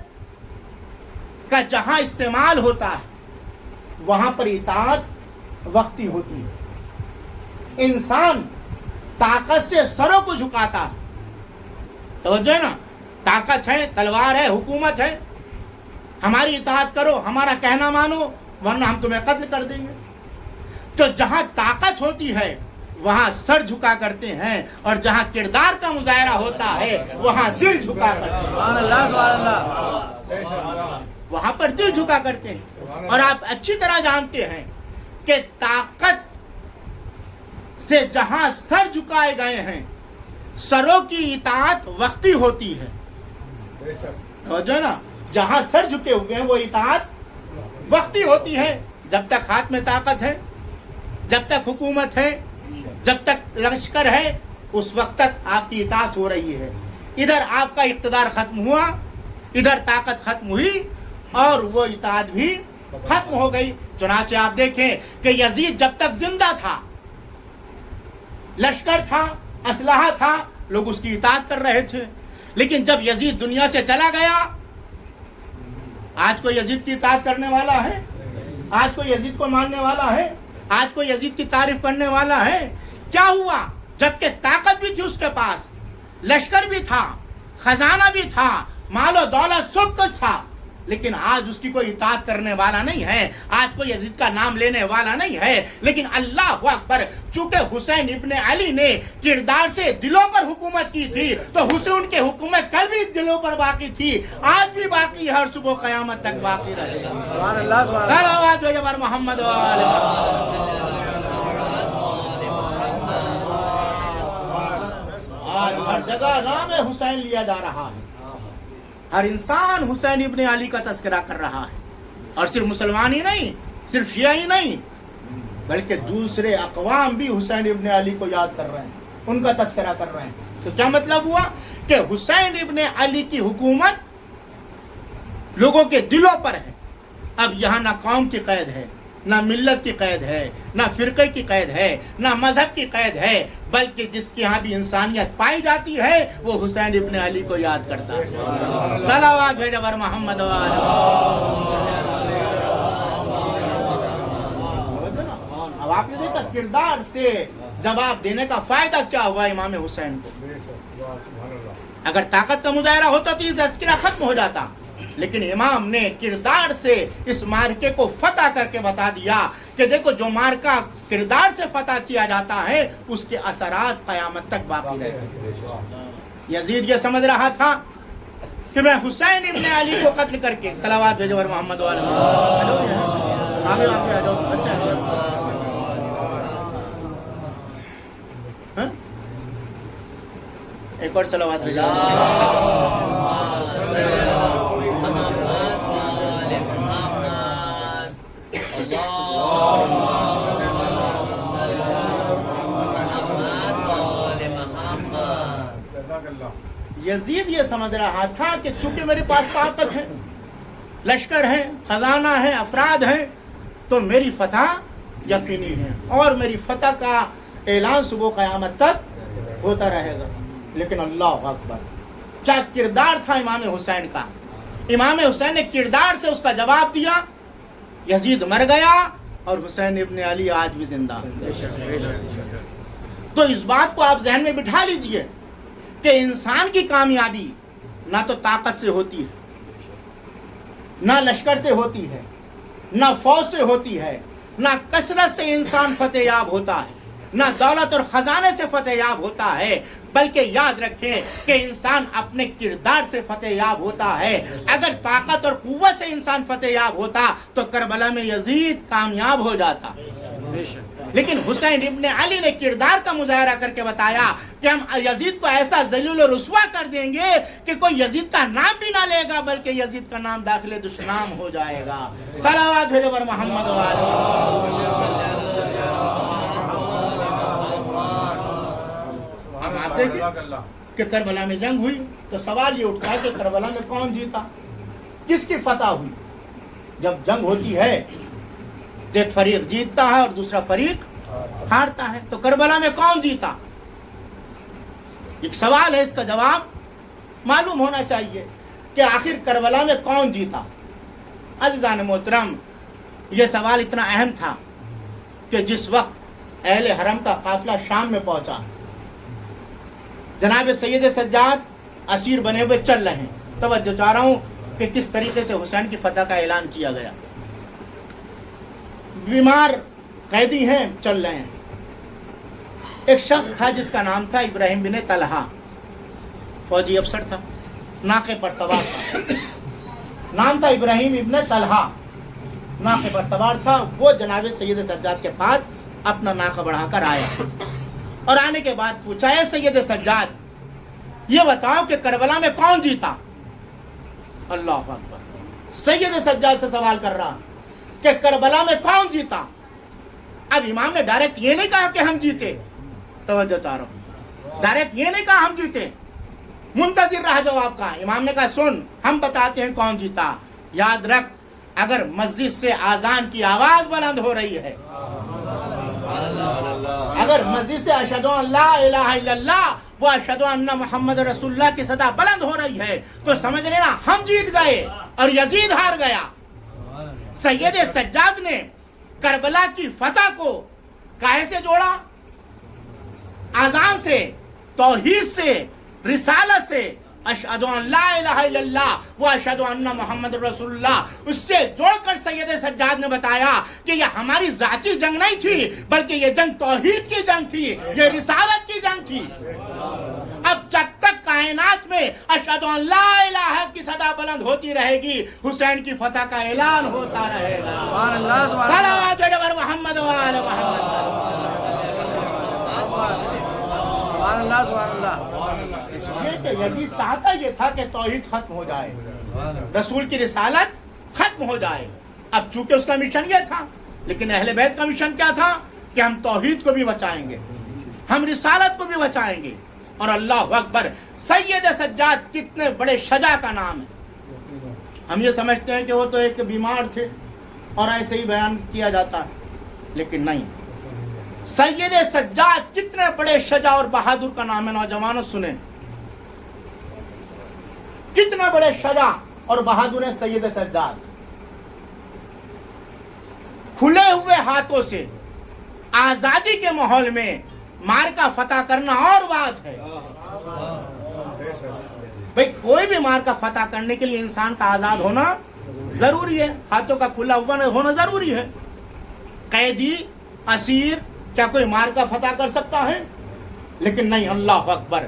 کا جہاں استعمال ہوتا ہے وہاں پر اطاعت وقتی ہوتی ہے۔ انسان طاقت سے سروں کو جھکاتا ہے۔ توجہ ہے نا، طاقت ہے، تلوار ہے، حکومت ہے، ہماری اطاعت کرو، ہمارا کہنا مانو ورنہ ہم تمہیں قتل کر دیں گے۔ تو جہاں طاقت ہوتی ہے وہاں سر جھکا کرتے ہیں، اور جہاں کردار کا مظاہرہ ہوتا ہے وہاں دل جھکا کرتے ہیں۔ سبحان اللہ سبحان اللہ۔ وہاں پر دل جھکا کرتے ہیں۔ اور آپ اچھی طرح جانتے ہیں کہ طاقت سے جہاں سر جھکائے گئے ہیں سروں کی اطاعت وقتی ہوتی ہے۔ جو نا، جہاں سر جھکے ہوئے ہیں وہ اطاعت وقتی ہوتی ہے۔ جب تک ہاتھ میں طاقت ہے، جب تک حکومت ہے، جب تک لشکر ہے، اس وقت تک آپ کی اطاعت ہو رہی ہے۔ ادھر آپ کا اقتدار ختم ہوا، ادھر طاقت ختم ہوئی اور وہ اطاعت بھی ختم ہو گئی۔ چنانچہ آپ دیکھیں کہ یزید جب تک زندہ تھا، لشکر تھا، اسلحہ تھا، لوگ اس کی اطاعت کر رہے تھے، لیکن جب یزید دنیا سے چلا گیا، آج کوئی یزید کی اطاعت کرنے والا ہے؟ آج کوئی یزید کو ماننے والا ہے؟ آج کوئی یزید کی تعریف کرنے والا ہے؟ کیا ہوا؟ جبکہ طاقت بھی تھی اس کے پاس، لشکر بھی تھا، خزانہ بھی تھا، مال و دولت سب کچھ تھا، لیکن آج اس کی کوئی اطاعت کرنے والا نہیں ہے، آج کوئی یزید کا نام لینے والا نہیں ہے۔ لیکن اللہ اکبر، چونکہ حسین ابن علی نے کردار سے دلوں پر حکومت کی تھی تو حسین کی حکومت کل بھی دلوں پر باقی تھی، آج بھی باقی ہے، ہر صبح قیامت تک باقی رہے گا۔ سبحان اللہ سبحان اللہ۔ صلوات بھیجے بر محمد و آل محمد۔ آج ہر جگہ نام حسین لیا جا رہا ہے، ہر انسان حسین ابن علی کا تذکرہ کر رہا ہے، اور صرف مسلمان ہی نہیں، صرف شیعہ ہی نہیں، بلکہ دوسرے اقوام بھی حسین ابن علی کو یاد کر رہے ہیں، ان کا تذکرہ کر رہے ہیں۔ تو کیا مطلب ہوا کہ حسین ابن علی کی حکومت لوگوں کے دلوں پر ہے۔ اب یہاں نہ قوم کی قید ہے، نہ ملت کی قید ہے، نہ فرقے کی قید ہے، نہ مذہب کی قید ہے، بلکہ جس کے ہاں بھی انسانیت پائی جاتی ہے وہ حسین ابن علی کو یاد کرتا ہے۔ صلوات بھیجے بر محمد و آل محمد۔ اب آپ نے دیکھا کردار سے جواب دینے کا فائدہ کیا ہوا امام حسین کو۔ اگر طاقت کا مظاہرہ ہوتا تو یہ تذکرہ ختم ہو جاتا، لیکن امام نے کردار سے اس مارکے کو فتح کر کے بتا دیا کہ دیکھو جو مارکہ کردار سے فتح کیا جاتا ہے اس کے اثرات قیامت تک باقی رہتے ہیں۔ یزید یہ سمجھ رہا تھا کہ میں حسین ابن علی کو قتل کر کے صلوات بھیجو اور محمد والے آگے آ جاؤ بچے ایک اور صلوات بھیجو یزید یہ سمجھ رہا تھا کہ چونکہ میرے پاس طاقت ہے، لشکر ہے، خزانہ ہے، افراد ہیں، تو میری فتح یقینی ہے اور میری فتح کا اعلان صبح قیامت تک ہوتا رہے گا. لیکن اللہ اکبر، کیا کردار تھا امام حسین کا. امام حسین نے کردار سے اس کا جواب دیا. یزید مر گیا اور حسین ابن علی آج بھی زندہ. تو اس بات کو آپ ذہن میں بٹھا لیجئے کہ انسان کی کامیابی نہ تو طاقت سے ہوتی ہے، نہ لشکر سے ہوتی ہے، نہ فوج سے ہوتی ہے، نہ کثرت سے انسان فتح یاب ہوتا ہے، نہ دولت اور خزانے سے فتح یاب ہوتا ہے، بلکہ یاد رکھیں کہ انسان اپنے کردار سے فتح یاب ہوتا ہے. اگر طاقت اور قوت سے انسان فتح یاب ہوتا تو کربلا میں یزید کامیاب ہو جاتا. لیکن حسین ابن علی نے کردار کا مظاہرہ کر کے بتایا کہ ہم یزید کو ایسا ذلیل و رسوا کر دیں گے کہ کوئی یزید کا نام بھی نہ لے گا بلکہ یزید کا نام داخل دشنام ہو جائے گا. صلوات بھیجو بر محمد اب آپ دیکھیں کہ کربلا میں جنگ ہوئی تو سوال یہ اٹھتا ہے کہ کربلا میں کون جیتا، کس کی فتح ہوئی. جب جنگ ہوتی ہے تو ایک فریق جیتتا ہے اور دوسرا فریق ہارتا ہے. تو کربلا میں کون جیتا؟ ایک سوال ہے، اس کا جواب معلوم ہونا چاہیے کہ آخر کربلا میں کون جیتا. عزیزان محترم، یہ سوال اتنا اہم تھا کہ جس وقت اہل حرم کا قافلہ شام میں پہنچا، جناب سید سجاد اسیر بنے ہوئے چل رہے ہیں. توجہ چاہ رہا ہوں کہ کس طریقے سے حسین کی فتح کا اعلان کیا گیا. بیمار قیدی ہیں، چل رہے ہیں. ایک شخص تھا جس کا نام تھا ابراہیم بن طلحہ، فوجی افسر تھا، ناقے پر سوار تھا. نام تھا ابراہیم ابن طلحہ، ناقے پر سوار تھا. وہ جناب سید سجاد کے پاس اپنا ناقہ بڑھا کر آیا اور آنے کے بعد پوچھا، اے سید سجاد یہ بتاؤ کہ کربلا میں کون جیتا. اللہ اکبر، سید سجاد سے سوال کر رہا کہ کربلا میں کون جیتا. اب امام نے ڈائریکٹ یہ نہیں کہا کہ ہم جیتے. توجہ چاہ رہا ہوں، ڈائریکٹ یہ نہیں کہا ہم جیتے، منتظر رہا جواب کا. امام نے کہا سن، ہم بتاتے ہیں کون جیتا. یاد رکھ، اگر مسجد سے اذان کی آواز بلند ہو رہی ہے، اگر مسجد سے اشہدو ان لا الہ الا اللہ و اشہدو ان محمد رسول اللہ کی صدا بلند ہو رہی ہے تو سمجھ لینا ہم جیت گئے اور یزید ہار گیا. سید سجاد نے کربلا کی فتح کو کاہے سے جوڑا؟ اذان سے، توحید سے، رسالت سے، اشہدو ان لا الہ الا اللہ و اشہدو ان محمد رسول اللہ، اس سے جوڑ کر سید سجاد نے بتایا کہ یہ ہماری ذاتی جنگ نہیں تھی بلکہ یہ جنگ توحید کی جنگ تھی، یہ رسالت کی جنگ تھی. اب جب تک کائنات میں اشہدو ان لا الہ کی صدا بلند ہوتی رہے گی، حسین کی فتح کا اعلان ہوتا رہے گا. صلوات علی محمد و آل محمد. یہ کہ یزید چاہتا یہ تھا کہ توحید ختم ہو جائے، رسول کی رسالت ختم ہو جائے. اب چونکہ اس کا مشن یہ تھا، لیکن اہل بیت کا مشن کیا تھا کہ ہم توحید کو بھی بچائیں گے، ہم رسالت کو بھی بچائیں گے. اور اللہ اکبر، سید سجاد کتنے بڑے شجاع کا نام ہے. ہم یہ سمجھتے ہیں کہ وہ تو ایک بیمار تھے اور ایسے ہی بیان کیا جاتا ہے، لیکن نہیں. سید سجاد کتنے بڑے شجاع اور بہادر کا نام ہے. نوجوانوں سنیں، کتنے بڑے شجاع اور بہادر ہیں سید سجاد. کھلے ہوئے ہاتھوں سے آزادی کے ماحول میں مار کا فتح کرنا اور بات ہے. بھئی کوئی بھی مار کا فتح کرنے کے لیے انسان کا آزاد ہونا ضروری ہے، ہاتھوں کا کھلا ہونا ضروری ہے. قیدی، اسیر، کیا کوئی مار کا فتح کر سکتا ہے؟ لیکن نہیں. اللہ اکبر،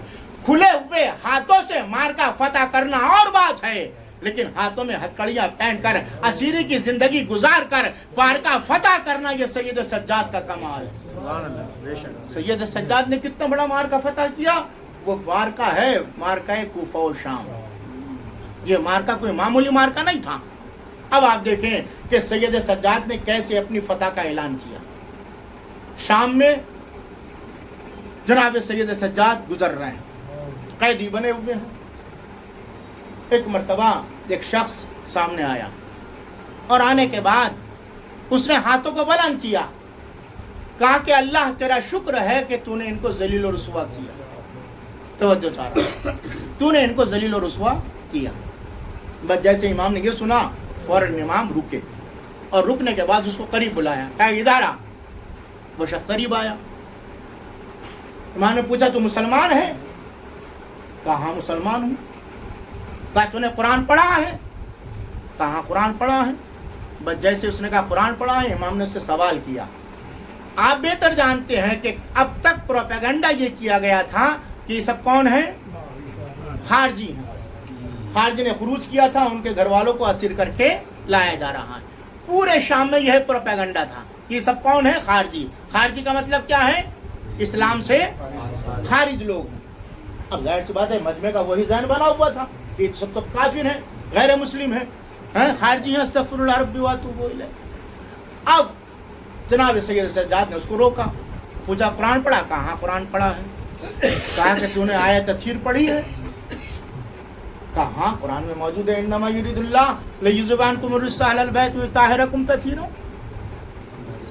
کھلے ہوئے ہاتھوں سے مار کا فتح کرنا اور بات ہے، لیکن ہاتھوں میں ہتکڑیاں پہن کر اسیری کی زندگی گزار کر مار کا فتح کرنا یہ سید سجاد کا کمال ہے۔ سید سجاد نے کتنا بڑا مار کا فتح کیا؟ وہ مارکا ہے، مارکا کوفہ و شام۔ یہ مارکا کوئی معمولی مارکا نہیں تھا۔ اب آپ دیکھیں کہ سید سجاد نے کیسے اپنی فتح کا اعلان کیا۔ شام میں جناب سید سجاد گزر رہے ہیں، قیدی بنے ہوئے ہیں۔ ایک مرتبہ ایک شخص سامنے آیا اور آنے کے بعد اس نے ہاتھوں کو بلند کیا، کہا کہ اللہ تیرا شکر ہے کہ تو نے ان کو ذلیل و رسوا کیا۔ توجہ چاہتا، تو نے ان کو ذلیل و رسوا کیا۔ بس جیسے امام نے یہ سنا فوراً امام رکے، اور رکنے کے بعد اس کو قریب بلایا، کہا ادھر آ۔ وہ شخص قریب آیا، امام نے پوچھا تو مسلمان ہے؟ کہا ہاں مسلمان ہوں۔ کہا تو نے قرآن پڑھا ہے؟ کہا قرآن پڑھا ہے۔ بس جیسے اس نے کہا قرآن پڑھا ہے، امام نے اس سے سوال کیا، آپ بہتر جانتے ہیں کہ اب تک پروپیگنڈا یہ کیا گیا تھا کہ یہ سب کون ہیں؟ خارجی ہیں۔ خارجی نے خروج کیا تھا، ان کے گھر والوں کو اسیر کر کے لایا جا رہا ہے۔ پورے شام میں یہ پروپیگنڈا تھا کہ یہ سب کون ہیں؟ خارجی۔ خارجی کا مطلب کیا ہے؟ اسلام سے خارج لوگ۔ اب ظاہر سی بات ہے مجمع کا وہی ذہن بنا ہوا تھا کہ یہ سب تو کافر ہیں، غیر مسلم ہیں، خارجی ہیں، استغفر اللہ ربی واتوب الیہ۔ اب جناب سید سجاد نے اس کو روکا، پوچھا قرآن پڑھا؟ کہا ہاں قرآن پڑھا ہے۔ کہا کہ تو نے آیت تطہیر پڑھی ہے؟ کہا ہاں قرآن میں موجود ہے، انما یرید اللہ لیذھب عنکم الرجس اہل البیت ویطہرکم تطہیرا۔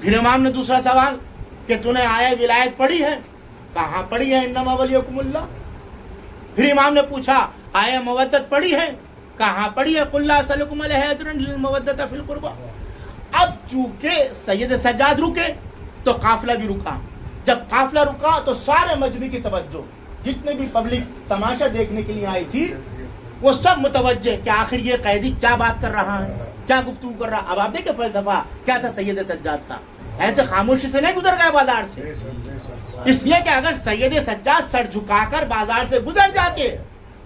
پھر امام نے دوسرا سوال کہ تو نے آیت ولایت پڑھی ہے؟ کہا ہاں پڑھی ہے، انما ولیکم اللہ۔ پھر امام نے پوچھا آیت مودت پڑھی ہے؟ کہا ہاں پڑھی ہے، قل لا اسألکم علیہ اجرا للمودۃ فی القربى۔ اب چونکہ سید سجاد رکے تو قافلہ بھی رکا۔ جب قافلہ رکا تو سارے مجمع کی توجہ، جتنے بھی پبلک تماشا دیکھنے کے لیے آئی تھی، وہ سب متوجہ کہ آخر یہ قیدی کیا بات کر رہا ہے، کیا گفتگو کر رہا۔ اب آپ دیکھیں فلسفہ کیا تھا سید سجاد کا، ایسے خاموشی سے نہیں گزر گئے بازار سے، اس لیے کہ اگر سید سجاد سر جھکا کر بازار سے گزر جاتے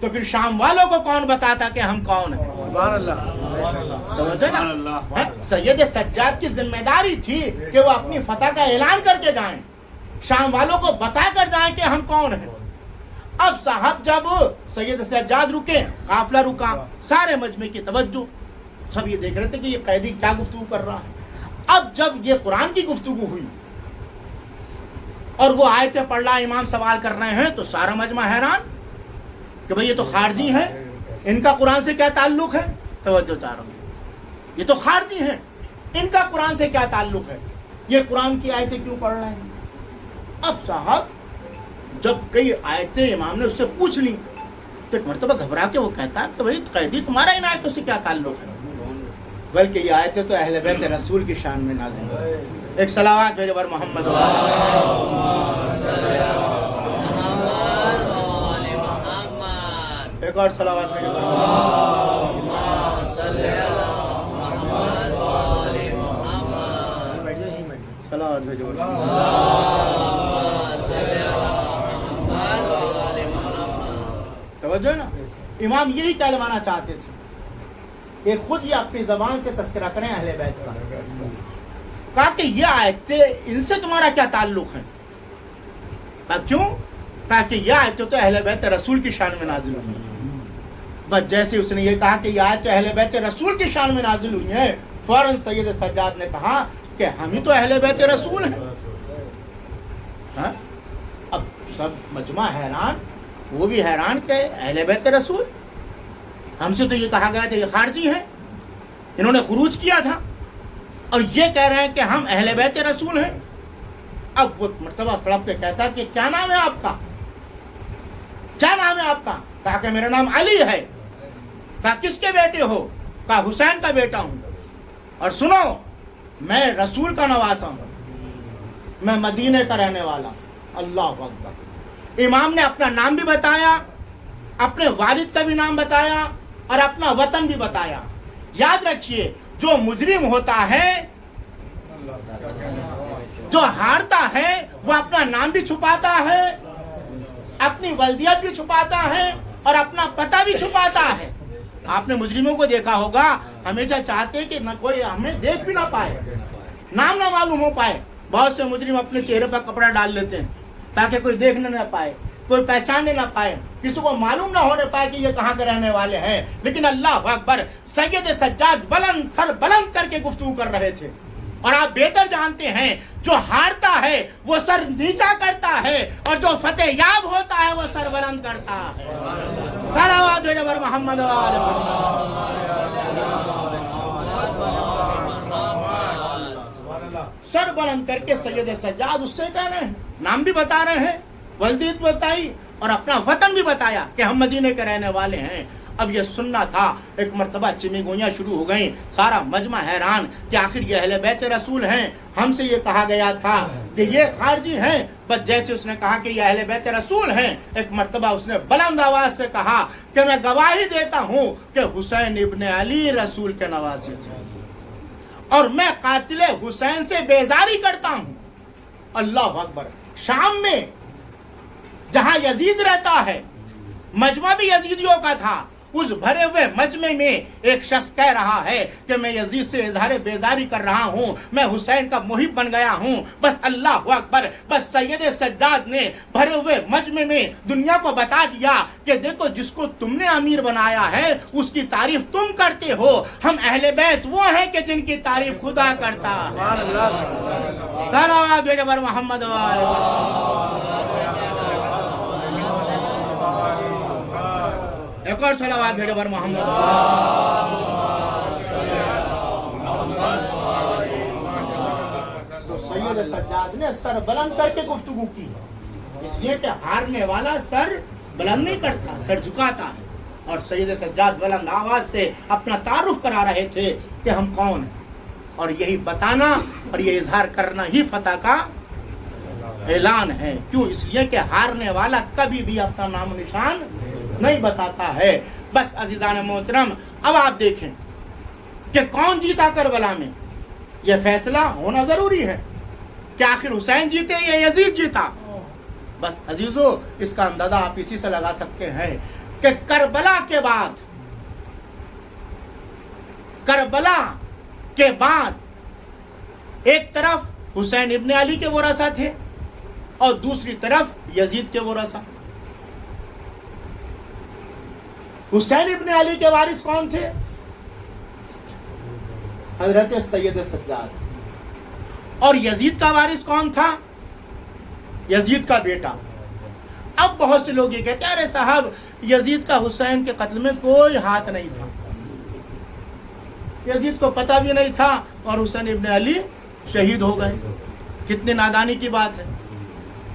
تو پھر شام والوں کو کون بتاتا کہ ہم کون ہیں۔ سبحان اللہ۔ سمجھے نا؟ سید سجاد کی ذمہ داری تھی کہ وہ اپنی فتح کا اعلان کر کے جائیں، شام والوں کو بتا کر جائیں کہ ہم کون ہیں۔ اب صاحب جب سید سجاد رکے، قافلہ رکا، سارے مجمع کی توجہ، سب یہ دیکھ رہے تھے کہ یہ قیدی کیا گفتگو کر رہا ہے۔ اب جب یہ قرآن کی گفتگو ہوئی اور وہ آیتیں پڑھ رہا، امام سوال کر رہے ہیں، تو سارا مجمع حیران کہ بھئی یہ تو خارجی ہیں، ان کا قرآن سے کیا تعلق ہے؟ توجہ چاہ رہا ہوں، یہ تو خارجی ہیں، ان کا قرآن سے کیا تعلق ہے؟ یہ قرآن کی آیتیں کیوں پڑھ رہے ہیں؟ اب صاحب جب کئی آیتیں امام نے اس سے پوچھ لی تو ایک مرتبہ گھبرا کے وہ کہتا کہ بھئی قیدی تمہارا ان آیتوں سے کیا تعلق ہے؟ بلکہ یہ آیتیں تو اہل بیت رسول کی شان میں نازل ہیں۔ ایک صلوات بھیجو بر محمد۔ ایک اور صلوات بھیجو بر صلوات بھیجو بر توجہ نا، امام یہی کہلوانا چاہتے تھے کہ خود یہ اپنی زبان سے تذکرہ کریں اہل بیت کا۔ کہا کہ یہ آیتیں ان سے تمہارا کیا تعلق ہے؟ کہا کیوں؟ کہا کہ یہ آیتیں تو اہل بیت رسول کی شان میں نازل ہوئی ہیں۔ بس جیسے اس نے یہ کہا کہ یہ آیتیں اہل بیت رسول کی شان میں نازل ہوئی ہیں، فوراً سید سجاد نے کہا کہ ہم ہی تو اہل بیت رسول ہیں۔ اب سب مجمع حیران، وہ بھی حیران کہ اہل بیت رسول، ہم سے تو یہ کہا گیا تھا یہ خارجی ہیں، انہوں نے خروج کیا تھا، اور یہ کہہ رہے ہیں کہ ہم اہل بیت رسول ہیں۔ اب وہ مرتبہ تڑپ کے کہتا کہ کیا نام ہے آپ کا؟ کیا نام ہے آپ کا؟ کہا کہ میرا نام علی ہے۔ کہا کس کے بیٹے ہو؟ کہا حسین کا بیٹا ہوں، اور سنو میں رسول کا نواسا ہوں، میں مدینے کا رہنے والا۔ اللہ اکبر۔ امام نے اپنا نام بھی بتایا، اپنے والد کا بھی نام بتایا، اور اپنا وطن بھی بتایا۔ یاد رکھیے جو مجرم ہوتا ہے، جو ہارتا ہے، وہ اپنا نام بھی چھپاتا ہے، اپنا اپنی ولدیت بھی چھپاتا ہے اور اپنا پتہ بھی چھپاتا ہے. آپ نے مجرموں کو دیکھا ہوگا ہمیشہ چاہتے کہ نہ کوئی ہمیں دیکھ بھی نہ پائے, نام نہ معلوم ہو پائے. بہت سے مجرم اپنے چہرے پر کپڑا ڈال لیتے ہیں تاکہ کوئی دیکھنے نہ پائے, کوئی پہچاننے نہ پائے, کسی کو معلوم نہ ہونے پائے کہ یہ کہاں کے رہنے والے ہیں. لیکن اللہ اکبر, سید سجاد بلند سر بلند کر کے گفتگو کر رہے تھے. اور آپ بہتر جانتے ہیں جو ہارتا ہے وہ سر نیچا کرتا ہے اور جو فتح یاب ہوتا ہے وہ سر بلند کرتا ہے. صلوات علی محمد و آل محمد. سر بلند کر کے سید سجاد اس سے کہہ رہے ہیں, نام بھی بتا رہے ہیں, ولدیت بتائی اور اپنا وطن بھی بتایا کہ ہم مدینے کے رہنے والے ہیں. اب یہ سننا تھا. ایک مرتبہ چمی گوئیاں شروع ہو گئیں, سارا مجمع حیران کہ آخر یہ اہل بیت رسول ہیں. ہم سے یہ کہا گیا تھا کہ یہ خارجی ہیں. بس جیسے اس نے کہا کہ یہ اہل بیت رسول ہیں, ایک مرتبہ اس نے بلند آواز سے کہا کہ میں گواہی دیتا ہوں کہ حسین ابن علی رسول کے نواسے تھے اور میں قاتل حسین سے بیزاری کرتا ہوں. اللہ اکبر. شام میں جہاں یزید رہتا ہے, مجمع بھی یزیدیوں کا تھا, اس بھرے ہوئے مجمع میں ایک شخص کہہ رہا ہے کہ میں یزید سے اظہار بیزاری کر رہا ہوں, میں حسین کا محب بن گیا ہوں. بس اللہ اکبر. بس سید سجاد نے بھرے ہوئے مجمع میں دنیا کو بتا دیا کہ دیکھو جس کو تم نے امیر بنایا ہے اس کی تعریف تم کرتے ہو, ہم اہل بیت وہ ہیں کہ جن کی تعریف خدا کرتا ہے. صلوات علی محمد و آل محمد. ایک اور صلوات بھیجو بر محمد. تو سید سجاد نے سر بلند کر کے گفتگو کی, اس لیے کہ ہارنے والا سر بلند نہیں کرتا, سر جھکاتا ہے. اور سید سجاد بلند آواز سے اپنا تعارف کرا رہے تھے کہ ہم کون ہیں, اور یہی بتانا اور یہ اظہار کرنا ہی فتح کا اعلان ہے. کیوں؟ اس لیے کہ ہارنے والا کبھی بھی اپنا نام و نشان نہیں بتاتا ہے. بس عزیزان محترم, اب آپ دیکھیں کہ کون جیتا کربلا میں. یہ فیصلہ ہونا ضروری ہے کہ آخر حسین جیتے یا یزید جیتا. بس عزیزو, اس کا اندازہ آپ اسی سے لگا سکتے ہیں کہ کربلا کے بعد ایک طرف حسین ابن علی کے ورثہ تھے اور دوسری طرف یزید کے ورثہ. حسین ابن علی کے وارث کون تھے؟ حضرت سید سجاد. اور یزید کا وارث کون تھا؟ یزید کا بیٹا. اب بہت سے لوگ یہ کہتے ہیں ارے صاحب یزید کا حسین کے قتل میں کوئی ہاتھ نہیں تھا, یزید کو پتہ بھی نہیں تھا اور حسین ابن علی شہید ہو گئے. کتنی نادانی کی بات ہے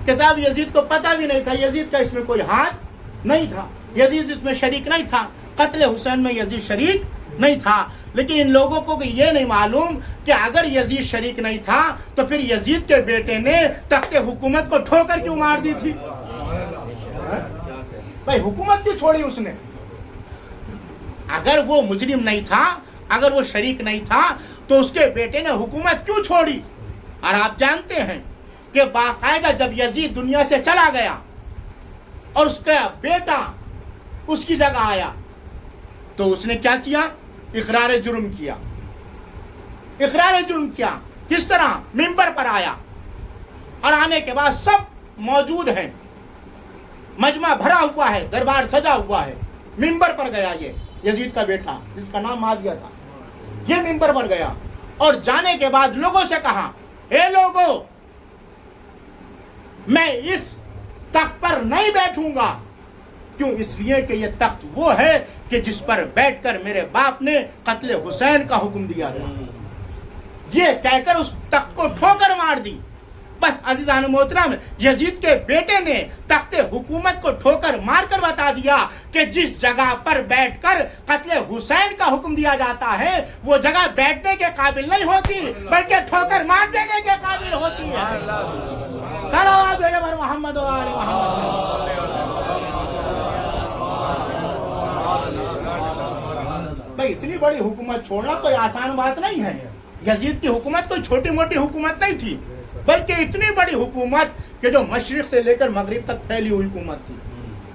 کہ صاحب یزید کو پتہ بھی نہیں تھا, یزید کا اس میں کوئی ہاتھ نہیں تھا, یزید اس میں شریک نہیں تھا, قتل حسین میں یزید شریک نہیں تھا. لیکن ان لوگوں کو یہ نہیں معلوم کہ اگر یزید شریک نہیں تھا تو پھر یزید کے بیٹے نے تخت حکومت کو ٹھوکر کیوں مار دی تھی؟ بھائی حکومت کیوں چھوڑی اس نے؟ اگر وہ مجرم نہیں تھا, اگر وہ شریک نہیں تھا تو اس کے بیٹے نے حکومت کیوں چھوڑی؟ اور آپ جانتے ہیں کہ باقاعدہ جب یزید دنیا سے چلا گیا اور اس کا بیٹا اس کی جگہ آیا تو اس نے کیا کیا؟ اقرار جرم کیا. اقرار جرم کیا کس طرح؟ منبر پر آیا اور آنے کے بعد سب موجود ہیں, مجمع بھرا ہوا ہے, دربار سجا ہوا ہے. منبر پر گیا یہ یزید کا بیٹا جس کا نام معاویہ تھا, یہ منبر پر گیا اور جانے کے بعد لوگوں سے کہا اے لوگو, میں اس تخت پر نہیں بیٹھوں گا. کیوں؟ اس لیے کہ یہ تخت وہ ہے کہ جس پر بیٹھ کر میرے باپ نے قتل حسین کا حکم دیا تھا. یہ کہہ کر اس تخت کو ٹھوکر مار دی. بس عزیزان محترم, یزید کے بیٹے نے تخت حکومت کو ٹھوکر مار کر بتا دیا کہ جس جگہ پر بیٹھ کر قتل حسین کا حکم دیا جاتا ہے وہ جگہ بیٹھنے کے قابل نہیں ہوتی بلکہ ٹھوکر مار دینے کے قابل ہوتی ہے. صلوات علی محمد و آل محمد. بھائی اتنی بڑی حکومت چھوڑنا کوئی آسان بات نہیں ہے. یزید کی حکومت کوئی چھوٹی موٹی حکومت نہیں تھی بلکہ اتنی بڑی حکومت کہ جو مشرق سے لے کر مغرب تک پھیلی ہوئی حکومت تھی.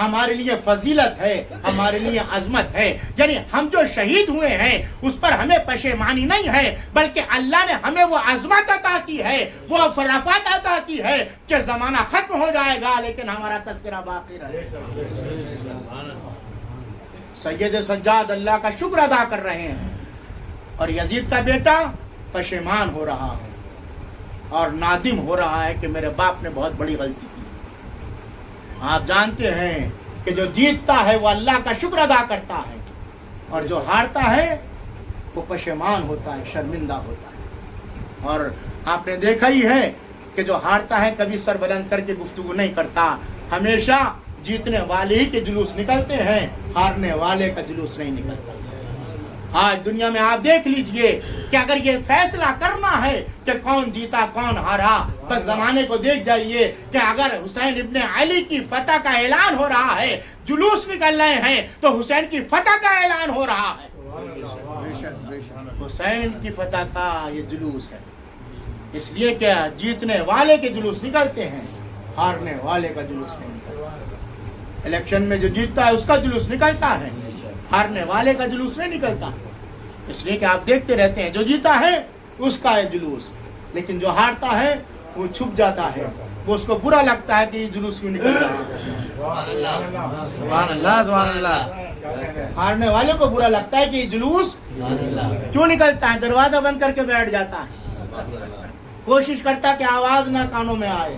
ہمارے لیے فضیلت ہے، ہمارے لیے عظمت ہے. یعنی ہم جو شہید ہوئے ہیں اس پر ہمیں پشیمانی نہیں ہے، بلکہ اللہ نے ہمیں وہ عظمت عطا کی ہے، وہ فرافات عطا کی ہے کہ زمانہ ختم ہو جائے گا لیکن ہمارا تذکرہ باقی رہے. سید سجاد اللہ کا شکر ادا کر رہے ہیں، اور یزید کا بیٹا پشیمان ہو رہا ہے اور نادم ہو رہا ہے کہ میرے باپ نے بہت بڑی غلطی کی. آپ جانتے ہیں کہ جو جیتتا ہے وہ اللہ کا شکر ادا کرتا ہے، اور جو ہارتا ہے وہ پشیمان ہوتا ہے، شرمندہ ہوتا ہے. اور آپ نے دیکھا ہی ہے کہ جو ہارتا ہے کبھی سر بلند کر کے گفتگو نہیں کرتا، ہمیشہ جیتنے والے ہی کے جلوس نکلتے ہیں، ہارنے والے کا جلوس نہیں نکلتا. آج دنیا میں آپ دیکھ لیجئے کہ اگر یہ فیصلہ کرنا ہے کہ کون جیتا کون ہارا، بس زمانے کو دیکھ جائیے کہ اگر حسین ابن علی کی فتح کا اعلان ہو رہا ہے، جلوس نکل رہے ہیں، تو حسین کی فتح کا اعلان ہو رہا ہے. حسین کی فتح کا یہ جلوس ہے. اس لیے کہ جیتنے والے کے جلوس نکلتے ہیں، ہارنے والے کا جلوس نہیں نکلتا. الیکشن میں جو جیتتا ہے اس کا جلوس نکلتا ہے، ہارنے والے کا جلوس نہیں نکلتا. اس لیے کہ آپ دیکھتے رہتے ہیں جو جیتا ہے اس کا ہے جلوس، لیکن جو ہارتا ہے وہ چھپ جاتا ہے، وہ اس کو برا لگتا ہے کہ یہ جلوس کیوں نکل رہا ہے. سبحان اللہ سبحان اللہ. ہارنے والے کو برا لگتا ہے کہ یہ جلوس کیوں نکلتا ہے، دروازہ بند کر کے بیٹھ جاتا ہے، کوشش کرتا کہ آواز نہ کانوں میں آئے،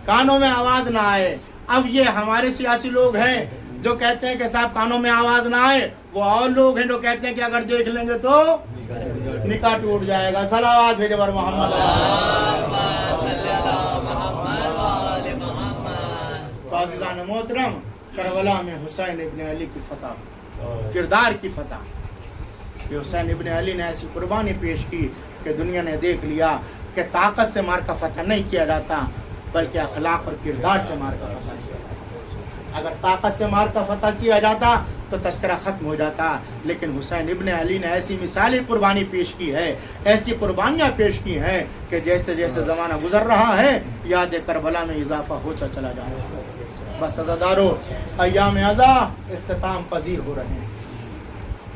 کانوں میں آواز نہ آئے. اب یہ ہمارے سیاسی لوگ ہیں جو کہتے ہیں کہ صاحب کانوں میں آواز نہ آئے، وہ اور لوگ ہیں جو کہتے ہیں کہ اگر دیکھ لیں گے تو نکاح ٹوٹ جائے گا. صلوات بھیجے بر محمد. تو عزیزان محترم، کربلا میں حسین ابن علی کی فتح، کردار کی فتح، کہ حسین ابن علی نے ایسی قربانی پیش کی کہ دنیا نے دیکھ لیا کہ طاقت سے مار کا فتح نہیں کیا جاتا بلکہ اخلاق اور کردار سے مار کا فتح کیا جاتا. اگر طاقت سے مار کا فتح کیا جاتا تو تذکرہ ختم ہو جاتا، لیکن حسین ابن علی نے ایسی مثالی قربانی پیش کی ہے، ایسی قربانیاں پیش کی ہیں کہ جیسے جیسے زمانہ گزر رہا ہے یاد کربلا میں اضافہ ہوتا چلا جا رہا ہے. بس عزادارو، ایام عزا اختتام پذیر ہو رہے ہیں،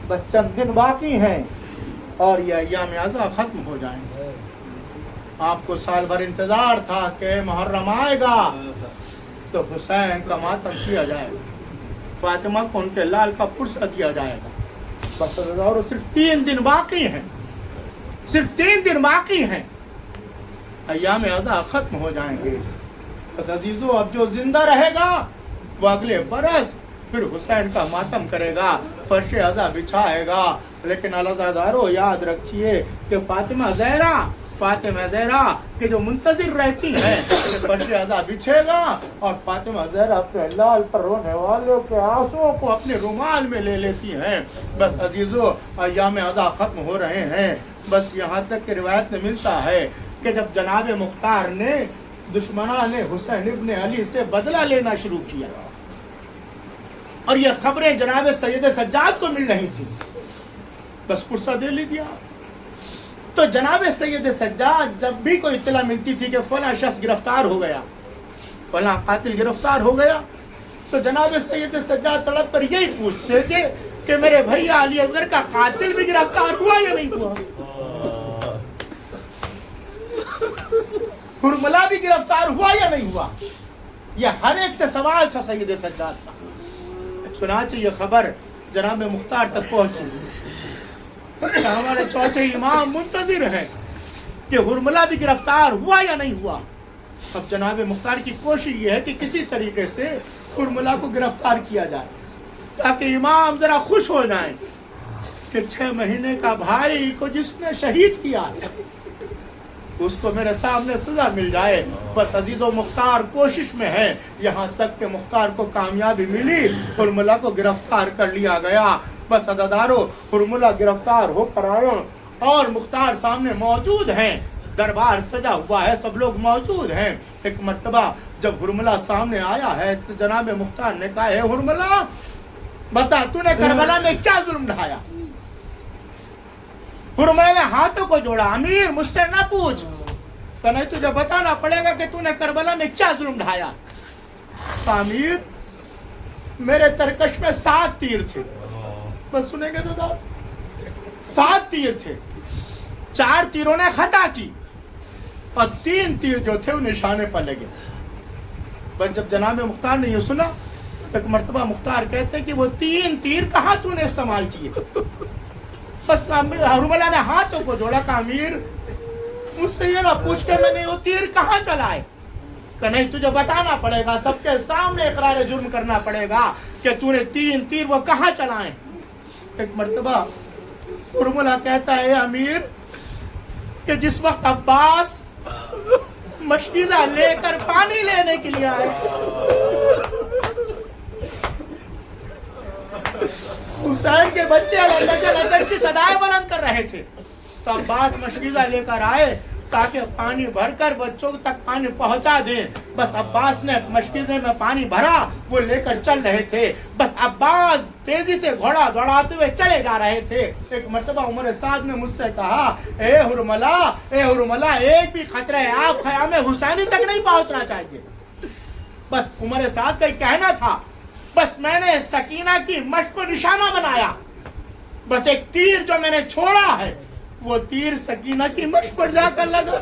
بس چند دن باقی ہیں اور یہ ایام عزا ختم ہو جائیں گے. آپ کو سال بھر انتظار تھا کہ محرم آئے گا تو حسین کا ماتم کیا جائے گا، فاطمہ کو ان کے لال کا پرسہ دیا جائے گا. بس اور صرف 3 دن باقی ہیں، صرف 3 دن باقی ہیں، ایام عزا ختم ہو جائیں گے. بس عزیزو، اب جو زندہ رہے گا وہ اگلے برس پھر حسین کا ماتم کرے گا، فرش عزا بچھائے گا. لیکن عزادارو یاد رکھیے کہ فاطمہ زہرا کہ جو منتظر رہتی ہیں کہ فرش عزا بچھے گا، اور فاطمہ زہرا اپنے لال پر رونے والوں کے آنسوؤں کو اپنے رومال میں لے لیتی ہیں. بس عزیزو، ایام عزا ختم ہو رہے ہیں. بس یہاں تک کہ روایت میں ملتا ہے کہ جب جناب مختار نے دشمنان نے حسین ابن علی سے بدلہ لینا شروع کیا اور یہ خبریں جناب سید سجاد کو مل رہی تھی، بس پرسہ دے لی دیا. تو جناب سید سجاد جب بھی کوئی اطلاع ملتی تھی کہ فلاں شخص گرفتار ہو گیا، فلاں قاتل گرفتار ہو گیا، تو جناب سید سجاد تڑپ کر یہی پوچھتے تھے کہ میرے بھیا علی اصغر کا قاتل بھی گرفتار ہوا یا نہیں ہوا، ہرملہ بھی گرفتار ہوا یا نہیں ہوا. یہ ہر ایک سے سوال تھا سید سجاد کا. چنانچہ یہ خبر جناب مختار تک پہنچی، ہمارے چوتھے امام منتظر ہیں کہ ہرملہ بھی گرفتار ہوا یا نہیں ہوا. اب جناب مختار کی کوشش یہ ہے کہ کسی طریقے سے ہرملہ کو گرفتار کیا جائے تاکہ امام ذرا خوش ہو جائیں کہ 6 مہینے کا بھائی کو جس نے شہید کیا اس کو میرے سامنے سزا مل جائے. بس عزیز و مختار کوشش میں ہے، یہاں تک کہ مختار کو کامیابی ملی، ہرملہ کو گرفتار کر لیا گیا. بس عزادارو، ہرملہ گرفتار ہو کر آئے اور مختار سامنے موجود ہیں، دربار سجا ہوا ہے، سب لوگ موجود ہیں. ایک مرتبہ جب ہرملہ سامنے آیا ہے تو جناب مختار نے کہا ہے ہرملہ بتا تو نے کربلا میں کیا ظلم ڈھایا. ہرملہ نے ہاتھوں کو جوڑا، امیر مجھ سے نہ پوچھ، تو نہیں تجھے بتانا پڑے گا کہ تو نے کربلا میں کیا ظلم ڈھایا. امیر میرے ترکش میں 7 تیر تھے. بس سنیں گے تو 7 تیر تھے. 4 تیروں نے خطا کی اور 3 تیر جو تھے وہ نشانے پر لگے. بس جب جناب مختار نے یہ سنا ایک مرتبہ مختار کہتے کہ وہ 3 تیر کہاں تو نے استعمال کیے. بس حرملہ نے ہاتھوں کو جوڑا کہ امیر مجھ سے یہ نہ پوچھ کے میں نے وہ تیر کہاں چلائے کہ نہیں تجھے بتانا پڑے گا, سب کے سامنے اقرار جرم کرنا پڑے گا کہ تو نے 3 تیر وہ کہاں چلائے. ایک مرتبہ حرملہ کہتا ہے امیر کہ جس وقت عباس مشکیزہ لے کر پانی لینے کے لیے آئے, حسین کے بچے اللہ کی صدائیں بلند کر رہے تھے, تو عباس مشکیزہ لے کر آئے تاکہ پانی بھر کر بچوں تک پانی پہنچا دیں. بس عباس نے مشکیزے میں پانی بھرا, وہ لے کر چل رہے تھے. بس عباس تیزی سے گھوڑا دوڑاتے ہوئے چلے جا رہے تھے. ایک مرتبہ عمر سعد نے مجھ سے کہا اے حرملہ ایک بھی خطرہ ہے, آپ خیام حسینی تک نہیں پہنچنا چاہیے. بس عمر سعد کا کہنا تھا. بس میں نے سکینہ کی مشق کو نشانہ بنایا. بس ایک تیر جو میں نے چھوڑا ہے وہ تیر سکینہ کی مشق پر جا کر لگا.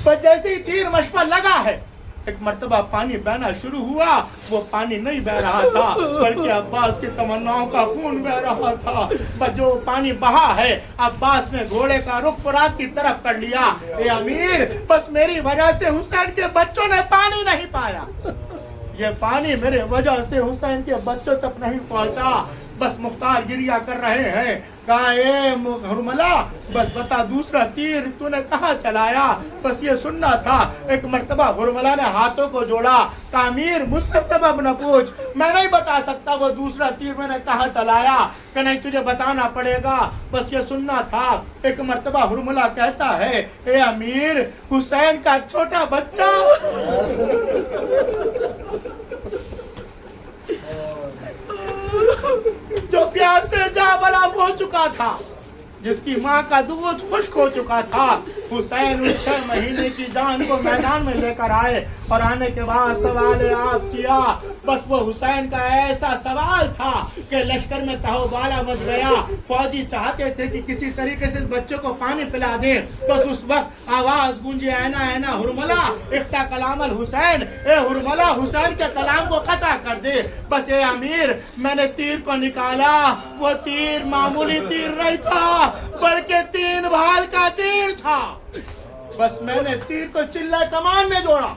بس جیسے ہی تیر مشق پر لگا ہے ایک مرتبہ پانی بہنا شروع ہوا. وہ پانی نہیں بہ رہا تھا بلکہ عباس کی تمناؤں کا خون بہ رہا تھا. بس جو پانی بہا ہے عباس نے گھوڑے کا رخ فرات کی طرف کر لیا. اے امیر بس میری وجہ سے حسین کے بچوں نے پانی نہیں پایا, یہ پانی میرے وجہ سے حسین کے بچوں تک نہیں پہنچا. بس مختار گریہ کر رہے ہیں. کہا اے حرملہ بس بتا دوسرا تیر تو نے کہاں چلایا, بس یہ سننا تھا. ایک مرتبہ حرملہ نے ہاتھوں کو جوڑا کہ امیر مجھ سے سبب نہ پوچھ, میں نہیں بتا سکتا وہ دوسرا تیر میں نے کہاں چلایا کہ نہیں تجھے بتانا پڑے گا, بس یہ سننا تھا. ایک مرتبہ حرملہ کہتا ہے اے امیر حسین کا چھوٹا بچہ جو پیاس سے جا بلاب ہو چکا تھا, جس کی ماں کا دودھ خشک ہو چکا تھا, حسین اس 6 مہینے کی جان کو میدان میں لے کر آئے اور آنے کے بعد سوال آپ کیا. بس وہ حسین کا ایسا سوال تھا کہ لشکر میں تہو بالا مچ گیا. فوجی چاہتے تھے کہ کسی طریقے سے بچوں کو پانی پلا دیں. بس اس وقت آواز گونجی اینا اینا حرملہ اختا کلام الحسین, اے حرملہ حسین کے کلام کو قطع کر دے. بس اے امیر میں نے تیر کو نکالا, وہ تیر معمولی تیر نہیں تھا بلکہ 3 بھال کا تیر تھا. بس میں نے تیر کو چلہ کمان میں جوڑا,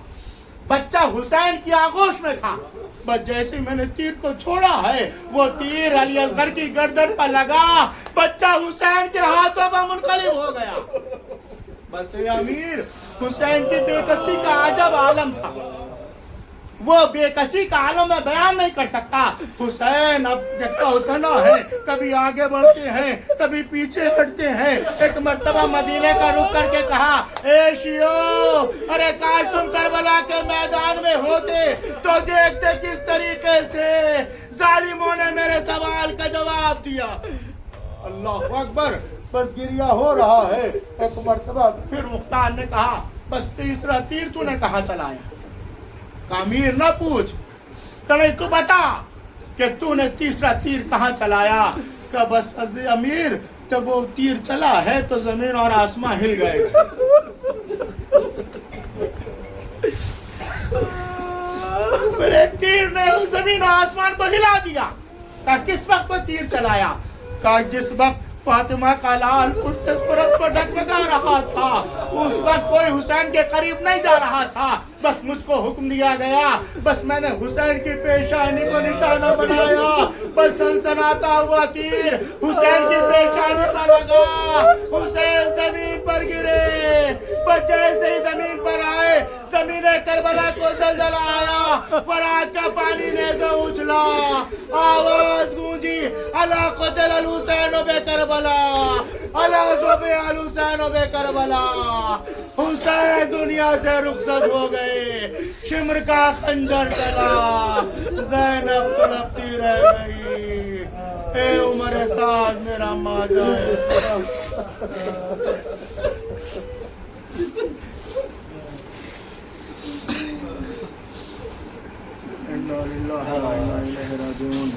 بچہ حسین کی آغوش میں تھا. بس جیسے میں نے تیر کو چھوڑا ہے وہ تیر علی اصغر کی گردن پر لگا, بچہ حسین کے ہاتھوں پر منقلب ہو گیا. بس اے امیر حسین کی بے کسی کا عجب عالم تھا, وہ بے کسی کا عالم میں بیان نہیں کر سکتا. حسین اب اتنا ہے, کبھی آگے بڑھتے ہیں کبھی پیچھے ہٹتے ہیں. ایک مرتبہ مدینے کا رخ کر کے کہا اے شیعو ارے کاش تم کربلا کے میدان میں ہوتے تو دیکھتے کس طریقے سے ظالموں نے میرے سوال کا جواب دیا. اللہ اکبر. بس گریہ ہو رہا ہے. ایک مرتبہ پھر مختار نے کہا بس تیسرا تیر تو نے کہاں چلایا. امیر نہ پوچھ کہ نہیں تو بتا کہ تو نے تیسرا تیر کہاں چلایا. کہ بس امیر جب وہ تیر چلا ہے تو زمین اور آسمان ہل گئے تھے. میرے تیر نے زمین اور آسمان کو ہلا دیا. کہ کس وقت وہ تیر چلایا. کہ جس وقت فاطمہ کا لال اٹھتے فرس پر ڈگمگا رہا تھا, اس وقت کوئی حسین کے قریب نہیں جا رہا تھا. بس مجھ کو حکم دیا گیا, بس میں نے حسین کی پیشانی کو نشانہ بنایا. بس سنسناتا ہوا تیر حسین کی پیشانی پر لگا, حسین زمین پر گرے. بس جیسے ہی زمین پر آئے زمین کربلا کو زلزلہ آیا, فرات کا پانی نیزہ اچھلا, آواز گونجی اللہ قتل الحسین بے کربلا, اللہ صبح الحسین بے کربلا. حسین دنیا سے رخصت ہو گئے, شمر کا خنجر چلا, زینب تڑپتی رہ گئی. اے عمر سعد میرا ماں جائے. انا للہ و انا الیہ راجعون